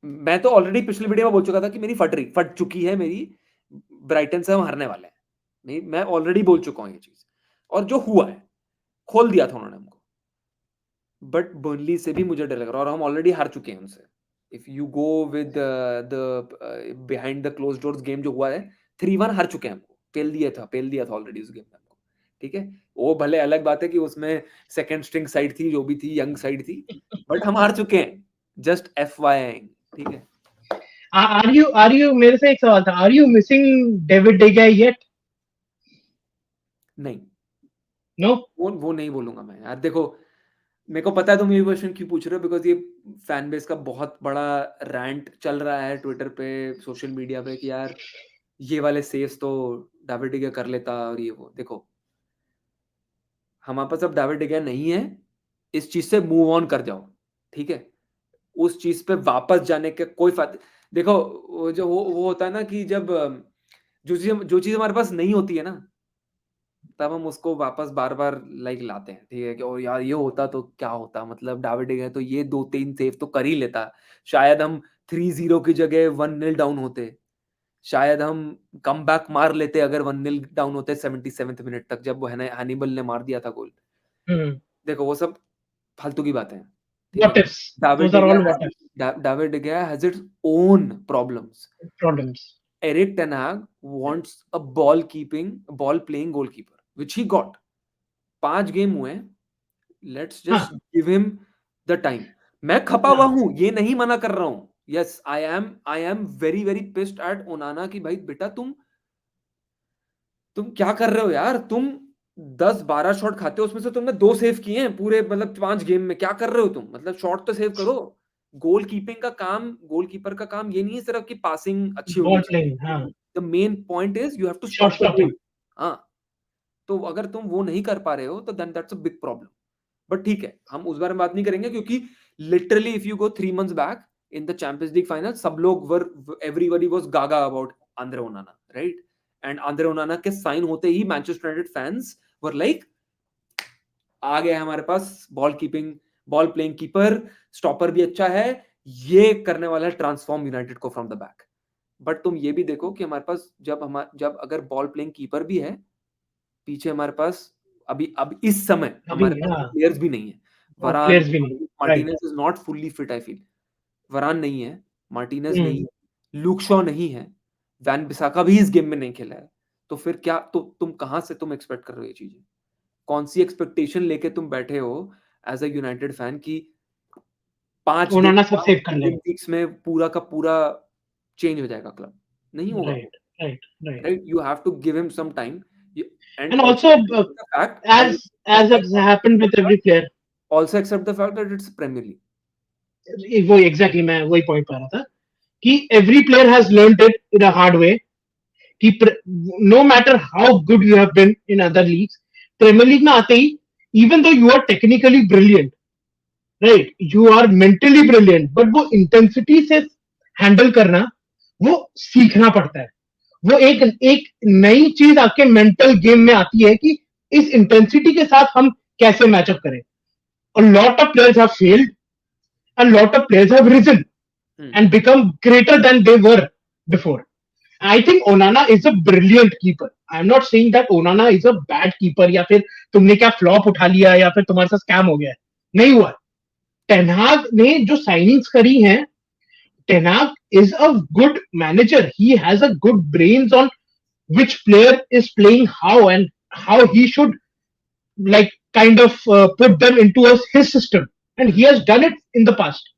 मैं तो ऑलरेडी पिछली वीडियो में बोल चुका था कि मेरी फट चुकी है मेरी. ब्राइटन से हम हारने वाले हैं. नहीं, मैं ऑलरेडी बोल चुका हूँ ये चीज. और जो हुआ है खोल दिया था उन्होंने हमको. बट बर्नली से भी मुझे डर लग रहा है और हम ऑलरेडी हार चुके हैं उनसे. If you go with the behind the close doors game जो हुआ है 3-1 हार चुके हैं. हमको पेल दिया था ऑलरेडी उस गेम में हमको. ठीक है. वो भले अलग बात है कि उसमें सेकंड स्ट्रिंग साइड थी, जो भी थी, यंग साइड थी. बट हम हार चुके हैं. Just FYI. ठीक है. Are you मेरे से एक सवाल था. Are you missing David De Gea yet? नहीं, No? वो नहीं बोलूंगा मैं यार. देखो मेरे को पता है तुम ये क्वेश्चन क्यों पूछ रहे हो, बिकॉज ये फैन बेस का बहुत बड़ा रैंट चल रहा है ट्विटर पे, सोशल मीडिया पे, कि यार ये वाले सेव्स तो डेविड डिगिया कर लेता और ये वो. देखो हमारे पास अब डेविड डिगिया नहीं है. इस चीज से मूव ऑन कर जाओ. ठीक है. उस चीज पे वापस जाने के कोई फायदा. देखो वो जो वो होता है ना कि जब जो चीज हमारे पास नहीं होती है ना, तब हम उसको वापस बार-बार लाइक लाते हैं. ठीक है कि और यार ये होता तो क्या होता, मतलब डेविड डिगिया तो ये 2-3 सेव तो कर ही लेता. शायद हम 3-0 की जगह 1-0 डाउन होते. शायद हम कमबैक मार लेते अगर 1-0 डाउन होते 77th मिनट तक, जब वो हैनिबल ने मार दिया था गोल. Hmm. देखो वो सब फालतू की बातें हैं. ठीक है. What ifs? David Those are डिगिया all what ifs. David डिगिया has its own problems. Problems. Eric Ten Hag wants a ball playing goalkeeper, which he got. 5 game हुए. लेट्स हाँ. Just give him the time. मैं खपा हुआ हूं, ये नहीं मना कर रहा हूं. Yes I am very very pissed at Onana कि भाई बेटा तुम क्या कर रहे हो यार. तुम 10-12 शॉट खाते हो, उसमें से तुमने 2 सेव किए हैं पूरे, मतलब 5 गेम में. क्या कर रहे हो तुम, मतलब शॉट तो सेव करो. गोलकीपर का काम ये नहीं है सिर्फ कि पासिंग अच्छी होनी Ball चाहिए. playing. हाँ. The main point is you have to Shot stop the stopping. Goal. हाँ. तो अगर तुम वो नहीं कर पा रहे हो तो then that's a big problem. But ठीक है, हम उस बारे में बात नहीं करेंगे, क्योंकि literally if you go 3 months back in the Champions League final, सब लोग were everybody was gaga about Andre Onana, right. And Andre Onana के साइन होते ही Manchester United fans were like आ गया हमारे पास बॉल प्लेइंग कीपर, स्टॉपर भी अच्छा है, ये करने वाला है ट्रांसफॉर्म यूनाइटेड को फ्रॉम द बैक. बट तुम ये भी देखो कि हमारे पास जब अगर बॉल प्लेइंग कीपर भी है, पीछे हमारे पास अभी अब इस समय अभी हमारे पास हाँ. प्लेयर्स भी नहीं है. और वरान, players भी नहीं. Right. Martinez is not fully fit. I feel वरान नहीं है, मार्टिनेज नहीं Hmm. है, लूक शॉ नहीं है, वैन बिसाका भी इस गेम में नहीं खेला है. तो फिर क्या तुम कहां से तुम एक्सपेक्ट कर रहे हो ये चीजें. कौन सी एक्सपेक्टेशन लेके तुम बैठे हो एज अ यूनाइटेड फैन की 5 दिन ओनाना सब सेव कर लेगा. वीक्स में पूरा का पूरा चेंज हो जाएगा क्लब. नहीं होगा. Right. Right. Right. Right. You have to give him some time. And And also also, the fact as has happened with every player. also accept the fact that it's Premier League. वो exactly मैं वही point पर आ रहा था कि every player has learned it in a hard way कि no matter how good you have been in other leagues, Premier League में आते ही even though you are technically brilliant, right, you are mentally brilliant, but वो intensity से handle करना वो सीखना पड़ता है। वो एक एक नई चीज आपके मेंटल गेम में आती है कि इस इंटेंसिटी के साथ हम कैसे मैचअप करें। A lot of players have failed, a lot of players have risen and become greater than they were before. I think Onana is a brilliant keeper. I'm not saying that Onana is a bad keeper या फिर तुमने क्या flop उठा लिया या फिर तुम्हारे साथ स्कैम हो गया है, नहीं हुआ। टेनहाग ने जो साइनिंग्स करी हैं, टेनहाग is a good manager. He has a good brains on which player is playing how and how he should like kind of put them into his system, and he has done it in the past.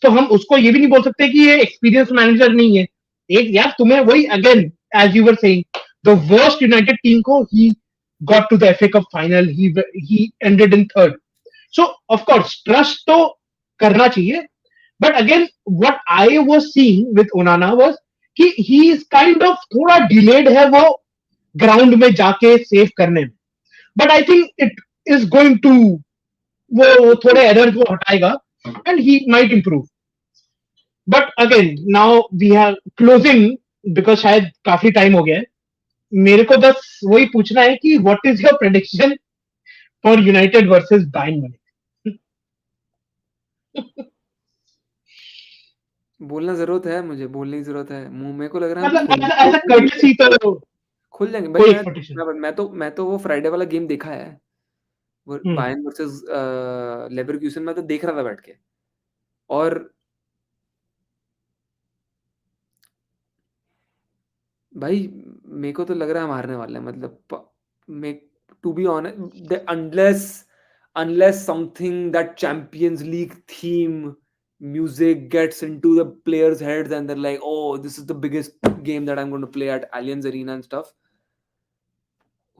तो हम उसको ये भी नहीं बोल सकते कि ये एक्सपीरियंस मैनेजर नहीं है। एक यार तुम्हें वही again as you were saying the worst United team को he got to the FA Cup final, he ended in third. So of course trust तो करना चाहिए, but again what I was seeing with Onana was कि he is kind of थोड़ा delayed है वो ground में जाके सेव करने में, but I think it is going to, वो थोड़े एरर को हटाएगा and he might improve. But again now we are closing because शायद काफी टाइम हो गया है। मेरे को बस वही पूछना है कि what is your prediction for United versus Bayern Munich? बोलना जरूरत है, मुझे बोलने की जरूरत है। मुंह मेरे को लग रहा है मतलब खुल एज अ कर्टसी तो खुल जाएंगे भाई। कोई मैं एक्सपेक्टेशन? मैं तो वो फ्राइडे वाला गेम देखा है, वो हम्म बायर्न वर्सेस लेवरक्यूसन में तो देख रहा था बैठ के। और भाई मेरे को तो लग रहा है हम हारने वाले हैं। मतलब may to be honest, unless unless something that Champions League theme music gets into the players' heads and they're like, oh, this is the biggest game that I'm going to play at Allianz Arena and stuff.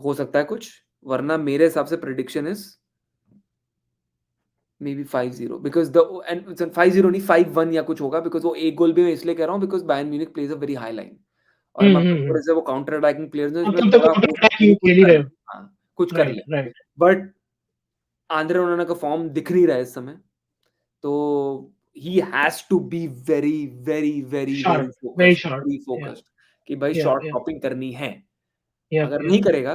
हो सकता है कुछ, वरना मेरे हिसाब से prediction is may be 5-0 because the end 5-0 नहीं 5-1 या कुछ होगा, बिकॉज वो एक गोल भी मैं इसलिए कह रहा हूँ because Bayern Munich plays a very high line और मतलब थोड़े से वो काउंटर अटैकिंग प्लेयर्स हैं जिसमें तुम तो थोड़ा काउंटर हो सकता है अटैकिंग वो कुछ खेल ही कर रहे ले। हो। हाँ, कुछ कर राइट ले। राइट। बट आंद्रे ओनाना का फॉर्म दिख नहीं रहा है इस समय, तो he has to be very very very very sharp, very focused, sharp. Very या फोकस्ड कि भाई या शॉट या स्टॉपिंग करनी है। या अगर नहीं करेगा,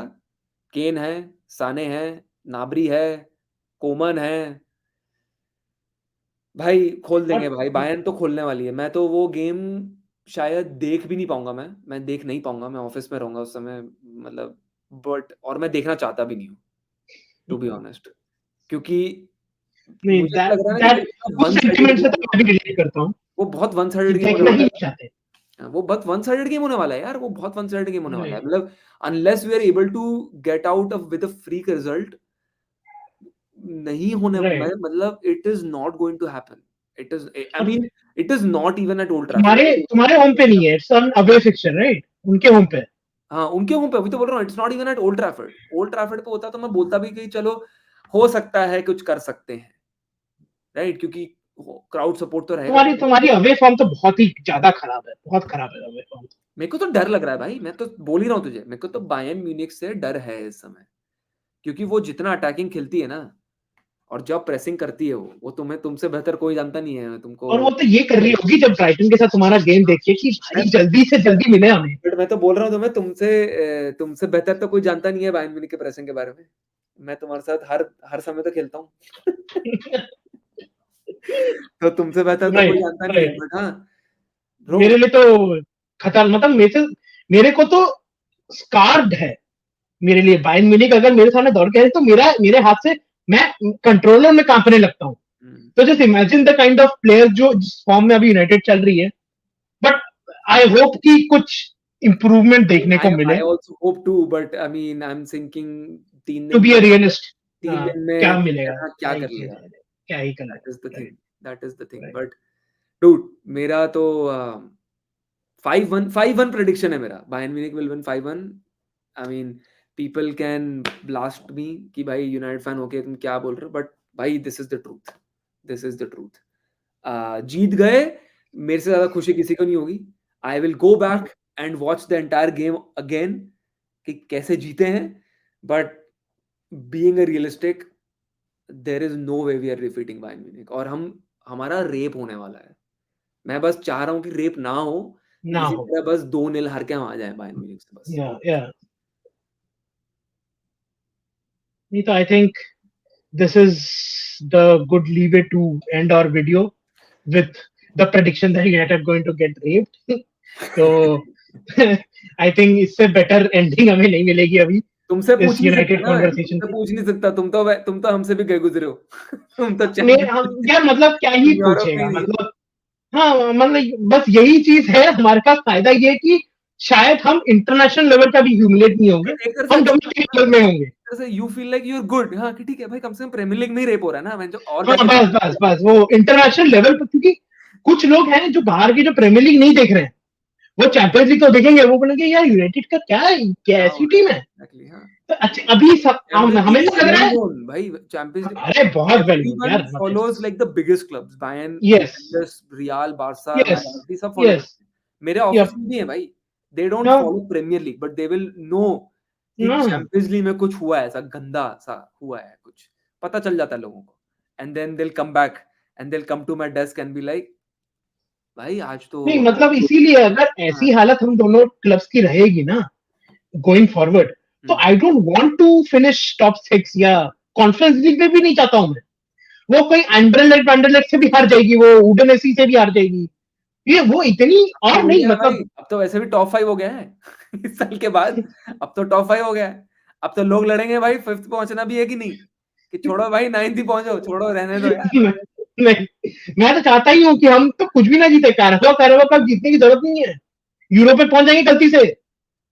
केन है, साने है, नाबरी है, कोमन है, भाई खोल देंगे भाई। बायर्न तो खोलने वाली है। मैं तो वो गेम शायद देख भी नहीं पाऊंगा। मैं देख नहीं पाऊंगा, मैं ऑफिस में रहूंगा उस समय। मतलब बट और मैं देखना चाहता भी नहीं हूँ टू बी ऑनेस्ट, क्योंकि नहीं, मुझे ऐसा दैट लग रहा है ना कि वो दैट इतना उस वन साइडेड सेंटिमेंट से गेम तो होने मैं भी वाला है। रिलेट करता हूँ वो बहुत वन कि साइडेड गेम होने देखना ही वाला नहीं है। चाहते। हाँ, वो बहुत वन साइडेड गेम होने वाला है यार। वो बहुत वन साइडेड गेम होने वाला है। राइट। मतलब unless we are able to get out of with a freak result, नहीं होने वाला राइट। है। मतलब it is not going to happen. It is, I mean it is not even at Old Trafford. तुम्हारे तुम्हारे home पे नहीं है, it's on away fixture, right, उनके होम पे। हाँ, उनके मुंह पे अभी तो बोल रहा हूँ, it's not even at Old Trafford. Old Trafford पे होता तो मैं बोलता भी कि चलो हो सकता है कुछ कर सकते हैं, राइट, क्योंकि क्राउड सपोर्ट तो रहेगा। तुम्हारी तुम्हारी अवे फॉर्म तो बहुत ही ज्यादा खराब है, बहुत खराब है अवे फॉर्म। मेरे को तो डर लग रहा है भाई। मैं तो बोल ही रहा हूँ तुझे, मेरे को तो बायर्न म्यूनिख से डर है इस समय, क्योंकि वो जितना अटैकिंग खेलती है ना और जब प्रेसिंग करती है वो तुम्हें, तुमसे बेहतर कोई जानता नहीं है तुमको। और वो तो ये कर रही होगी जब ब्राइटन के साथ तुम्हारा गेम देखिए कि मैं भाई जल्दी से जल्दी मिले हमें। बट मैं तो बोल रहा हूँ तुम्हें, तुमसे बेहतर तो कोई जानता नहीं है बायर्न म्यूनिख के प्रेसिंग के बारे में। मैं तुम्हारे साथ हर हर समय तो खेलता हूँ। तो तुमसे बेहतर तो कोई राइट जानता नहीं है, राइट। बट हाँ ब्रो। मेरे लिए तो खतर मतलब मेरे को तो स्कार्ड है मेरे लिए बायर्न म्यूनिख अगर मेरे सामने दौड़ के आए तो मेरे हाथ से मैं कंट्रोलर में कांपने लगता हूँ। तो just imagine the kind of player जो जिस फॉर्म में अभी यूनाइटेड चल रही है, बट आई होप कि कुछ इंप्रूवमेंट देखने को I मिले। also hope too, but I mean I'm thinking तीन टू दिन बी में अ रियलिस्ट, तीन दिन क्या में मिलेगा, क्या क्या क्या ही कर लेगा। क्या ही कर That is the लेगा। thing. Right That is the thing. Right. But dude, मेरा तो 5-1 prediction है मेरा। Bayern Munich will win 5-1. I mean people can blast me कि भाई यूनाइटेड फैन होके तुम क्या बोल रहे हो, but भाई this is the truth. This is the truth. जीत गए, मेरे से ज़्यादा खुशी किसी को नहीं होगी। I will go back and watch the entire game again कि कैसे जीते हैं, but being a realistic, there is no way we are defeating Bayern Munich, और हमारा रेप होने वाला है। मैं बस चाह रहा हूँ कि रेप ना हो, ना इसी हो। तरह बस 2-0 हार के हम आ जाएँ बायर्न म्यूनिख से बस। या नहीं तो I think this is the good leeway to end our video with the prediction that United are going to get raped. So I think इससे better ending हमें नहीं मिलेगी अभी तुमसे पूछ इस नहीं सकता United ना मैं, conversation तुमसे की। पूछ नहीं सकता, तुम तो हमसे भी गए गुज़रे हो। तुम तो मैं चैंपियंस हम लीग यार मतलब क्या ही यूरोप में पूछेगा ही नहीं मतलब। हाँ मतलब बस यही चीज है हमारे पास फायदा ये है कि शायद हम इंटरनेशनल लेवल का भी ह्यूमिलेट नहीं होंगे, एक तरह से हम अच्छा डोमेस्टिक लगता है लेवल ना, में होंगे। एक तरह से you feel like you are good, हाँ, कि ठीक है भाई, कम से कम प्रीमियर लीग में ही रेप हो रहा है ना, मैं जो और हाँ जाके बस बस बस वो इंटरनेशनल लेवल पर, क्योंकि कुछ लोग हैं जो बाहर की जो प्रीमियर लीग नहीं देख रहे हैं, वो चैंपियंस लीग तो देखेंगे, वो बोलेंगे यार यूनाइटेड का क्या है, क्या क्या हो ऐसी रहा है टीम है। एग्जैक्टली, हाँ। तो अच्छा अभी सब चैंपियंस लीग हमें इज तो लग रहा वेल है। नोन भाई, चैंपियंस लीग अरे बहुत वेल नोन एवरीवन यार मतलब। Follows like the biggest clubs, Bayern, yes Juventus, Real, Barca, yes Man City, सब फॉलो यस करते हैं। मेरे यप ऑफिस में भी है भाई, they don't know follow Premier League but they will know कि नो चैंपियंस लीग में कुछ हुआ है, ऐसा गंदा सा हुआ है कुछ, पता चल जाता है लोगों को, and then they will come back and they will come to my desk and be like, भाई आज तो नहीं मतलब इसीलिए अगर हाँ, ऐसी हालत हम दोनों क्लब्स की रहेगी ना गोइंग फॉरवर्ड, तो I don't want to finish top 6 या कॉन्फ्रेंस लीग में भी नहीं चाहता हूं मैं। वो कोई अंडरलेट से भी हार जाएगी, वो उडनेसी से भी हार जाएगी, ये वो इतनी अब तो और हो नहीं गया है भाई, मतलब। अब तो वैसे भी टॉप 5 हो गया है। इस साल के बाद अब तो टॉप 5 हो गया है। अब तो लोग लड़ेंगे भाई 5th पहुंचना भी है कि नहीं, कि छोड़ो भाई 9th ही पहुंचो, छोड़ो रहने दो यार। नहीं मैं तो चाहता ही हूँ कि हम तो कुछ भी ना जीते, कैराबा कैराबा कप जीतने की जरूरत नहीं है, यूरोप में पहुंच जाएंगे गलती से,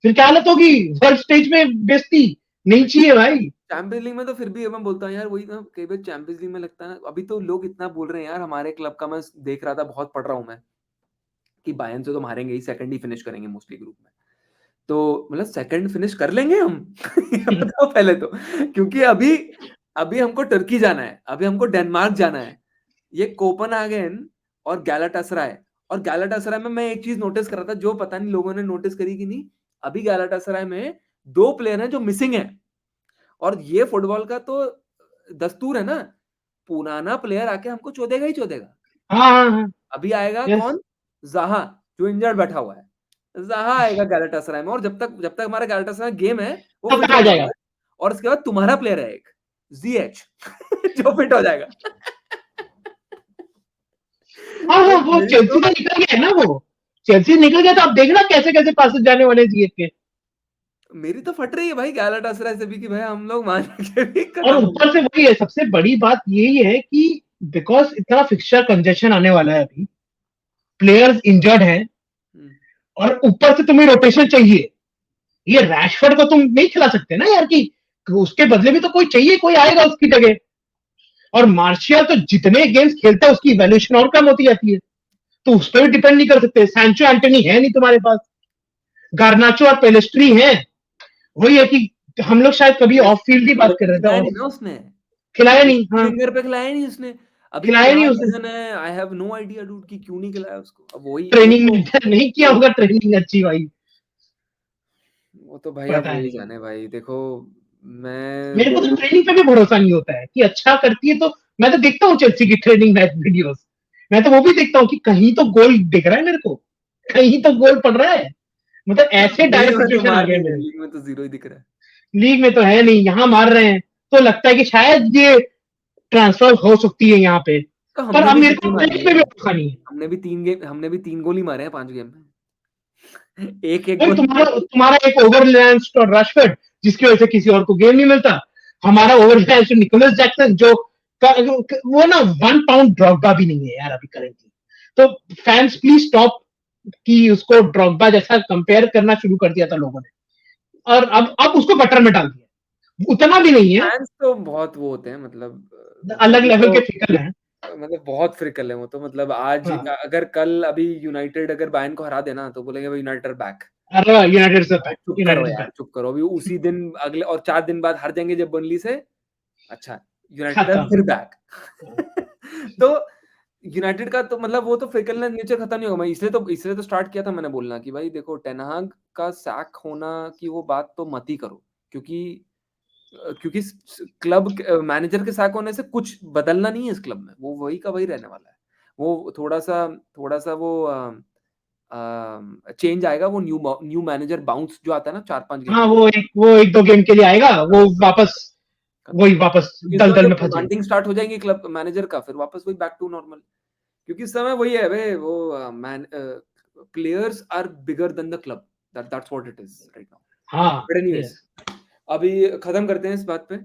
फिर क्या हालत होगी, वर्ल्ड स्टेज में बेइज्जती नहीं चाहिए भाई। चैंपियंस लीग में तो फिर भी मैं बोलता हूँ यार, वही ना, कई बार चैंपियंस लीग में लगता है ना, अभी तो लोग इतना बोल रहे हैं यार, हमारे क्लब का मैं देख रहा था, बहुत पढ़ रहा हूँ मैं, कि बायर्न से तो हारेंगे ही, सेकंड ही फिनिश करेंगे मोस्टली ग्रुप में। तो मतलब सेकंड फिनिश कर लेंगे हम। ये बताओ पहले तो, क्योंकि अभी अभी हमको टर्की जाना है, अभी हमको डेनमार्क जाना है, ये कोपेनहेगन और गैलाटासराय, और गैलाटासराय में मैं एक चीज नोटिस कर रहा था, जो पता नहीं लोगों ने नोटिस करी कि नहीं, अभी गैलाटासराय में 2 प्लेयर हैं जो मिसिंग हैं, और ये फुटबॉल का तो दस्तूर है ना, पुराना प्लेयर आके हमको चोदेगा ही चोदेगा। हाँ हाँ हाँ अभी आएगा यस। कौन? ज़ाहा, जो इंजर्ड बैठा हुआ है। ज़ाहा आएगा गैलाटासराय में, और जब तक हमारा गैलाटासराय गेम है, वो तो फिट कहा हो जाएगा। जाएगा, और उसके बाद तुम्हारा प्लेयर है एक, ज़ीएच, जो फिट हो जाएगा। हाँ तो हाँ वो मेरी चेल्सी तो तो निकल गया है ना, वो चेल्सी निकल गया, तो आप देखना कैसे कैसे पासेस जाने वाले जीएस के। मेरी तो फट रही है भाई गैलाटासराय से भी, कि भाई हम लोग मान के भी और खत्म हो ऊपर गए। से वही है सबसे बड़ी बात, यही है कि बिकॉज इतना फिक्सचर कंजेशन आने वाला है अभी, प्लेयर्स इंजर्ड हैं, हुँ, और ऊपर से तुम्हें रोटेशन चाहिए, ये रैशफोर्ड को तुम नहीं खिला सकते ना यार, कि उसके बदले भी तो कोई चाहिए, कोई आएगा उसकी जगह। और मार्शियल तो जितने गेम्स खेलता है उसकी वैल्यूएशन और कम होती जाती है, तो उस पर भी डिपेंड नहीं कर सकते। सैंचो एंटनी है नहीं तुम्हारे पास, गार्नाचो और पेलेस्ट्री है। वही है कि हम लोग शायद कभी ऑफ फील्ड की बात कर रहे थे, खिलाया ऑफ नहीं ना उसने, खिलाया नहीं, हाँ विंगर पे खिलाया नहीं उसने। अभी खिलाया क्या नहीं उसे। रीज़न है, I have no idea dude, कि क्यों नहीं खिलाया उसको। अब वही ट्रेनिंग नहीं किया होगा, ट्रेनिंग अच्छी भाई, वो तो भाई अब पता वही नहीं। जाने भाई, देखो मैं मेरे को तो ट्रेनिंग पे भी भरोसा नहीं होता है कि अच्छा करती है तो। मैं तो देखता हूँ चेल्सी की ट्रेनिंग मैच वीडियोस, मैं तो वो भी देखता हूँ कि कहीं तो गोल दिख रहा है मेरे को, कहीं तो गोल पड़ रहा है, मतलब ऐसे लीग डायरेक्ट में तो सिचुएशन आ मार गए नहीं रहे, मेरे। लीग में तो 0 ही दिख रहा है। लीग में तो है नहीं, यहाँ मार रहे हैं, तो लगता है कि शायद ये ट्रांसफर हो सकती है यहाँ पे। तो पर हमने अब भी मेरे 3 ही को मार ट्रेनिंग लिए पे भी हैं। भरोसा नहीं है। हमने भी 3 गोल ही मारे हैं 5 गेम में। 1-1 भाई गोल। तुम्हारा एक ओवरलैंड और रशफोर्ड, जिसकी वजह से किसी और को गेम नहीं मिलता। हमारा ओवरलैंड निकोलस जैक्सन, जो वो ना 1 पाउंड ड्रॉगबा भी नहीं है यार अभी करेंटली। तो फैंस प्लीज स्टॉप कि उसको ड्रॉगबा जैसा कंपेयर करना शुरू कर दिया था लोगों ने, और अब उसको गटर में डाल दिया, उतना भी नहीं है, फैन्स तो बहुत वो होते हैं, मतलब अलग वो लेवल तो के फिकर है। मतलब बहुत फ्रिकल है वो तो, मतलब आज हाँ अगर कल अभी यूनाइटेड अगर बायर्न को हरा देना, तो बोलेंगे भाई यूनाइटेड बैक। अरे यूनाइटेड से बैक, चुप करो यूनाइटेड से यार, बैक चुप करो। अभी उसी दिन अगले और 4 दिन बाद हार जाएँगे जब बर्नली से, अच्छा यूनाइटेड है खत्म। फिर बैक। तो यूनाइटेड का तो मतलब वो तो फिकलनेस नेचर खत्म नहीं होगा। मैं इसलिए तो स्टार्ट किया था मैंने बोलना कि भाई देखो टेन हाग का सैक होना की वो बात तो मत ही करो, क्योंकि क्लब मैनेजर के सैक होने से कुछ बदलना नहीं है इस क्लब में, वो वही का वही रहने वाला है। वो थोड़ा सा वो चेंज आएगा, वो न्यू मैनेजर बाउंस जो आता है ना 4-5 गेम हाँ, में। वो 1-2 गेम के लिए आएगा, वो वापस वही वापस इसके बाद दलदल जब में फँस जाएगा। डिमांडिंग स्टार्ट हो जाएंगी क्लब मैनेजर का, फिर वापस वही बैक टू नॉर्मल। क्योंकि इस समय वही है बे, वो man players are bigger than the club, that's what it is right now. हाँ, बट एनीवेज, यस, अभी खत्म करते हैं इस बात पे।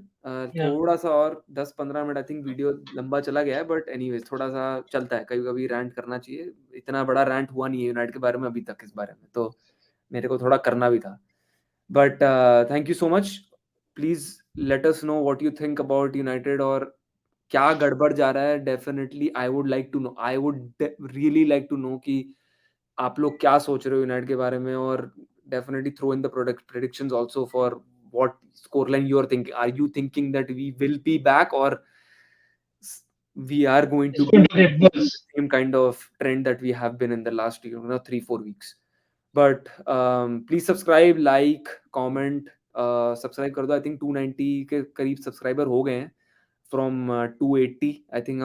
या थोड़ा सा और 10-15 मिनट, आई थिंक वीडियो लंबा चला गया है, बट एनीवेज थोड़ा सा चलता है, कभी कभी रैंट करना चाहिए। इतना बड़ा रैंट हुआ नहीं है यूनाइटेड के बारे में अभी तक इस बारे में, तो मेरे को थोड़ा करना भी था। But thank you so much. Please let us know what you think about United, और क्या गड़बड़ जा रहा है। Definitely I would like to know, I would really like to know कि आप लोग क्या सोच रहे हो यूनाइटेड के बारे में, और definitely throw in the product predictions also for what score line you are thinking. Are you thinking that we will be back, और we are going to it's be going to get the worse. same kind of trend that we have been in the last 3-4 weeks. But please subscribe, like, comment, subscribe कर दो। I think 290 के करीब subscriber हो गए हैं from 280। I think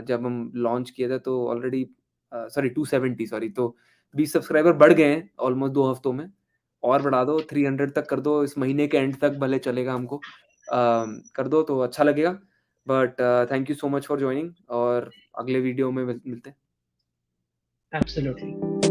जब हम launch किए थे तो ऑलरेडी सॉरी 270, सॉरी, तो 20 सब्सक्राइबर बढ़ गए हैं ऑलमोस्ट 2 हफ्तों में। और बढ़ा दो, 300 तक कर दो, इस महीने के एंड तक भले चलेगा हमको। कर दो तो अच्छा लगेगा। But thank you so much for joining, और अगले वीडियो में मिलते हैं। एब्सोल्युटली।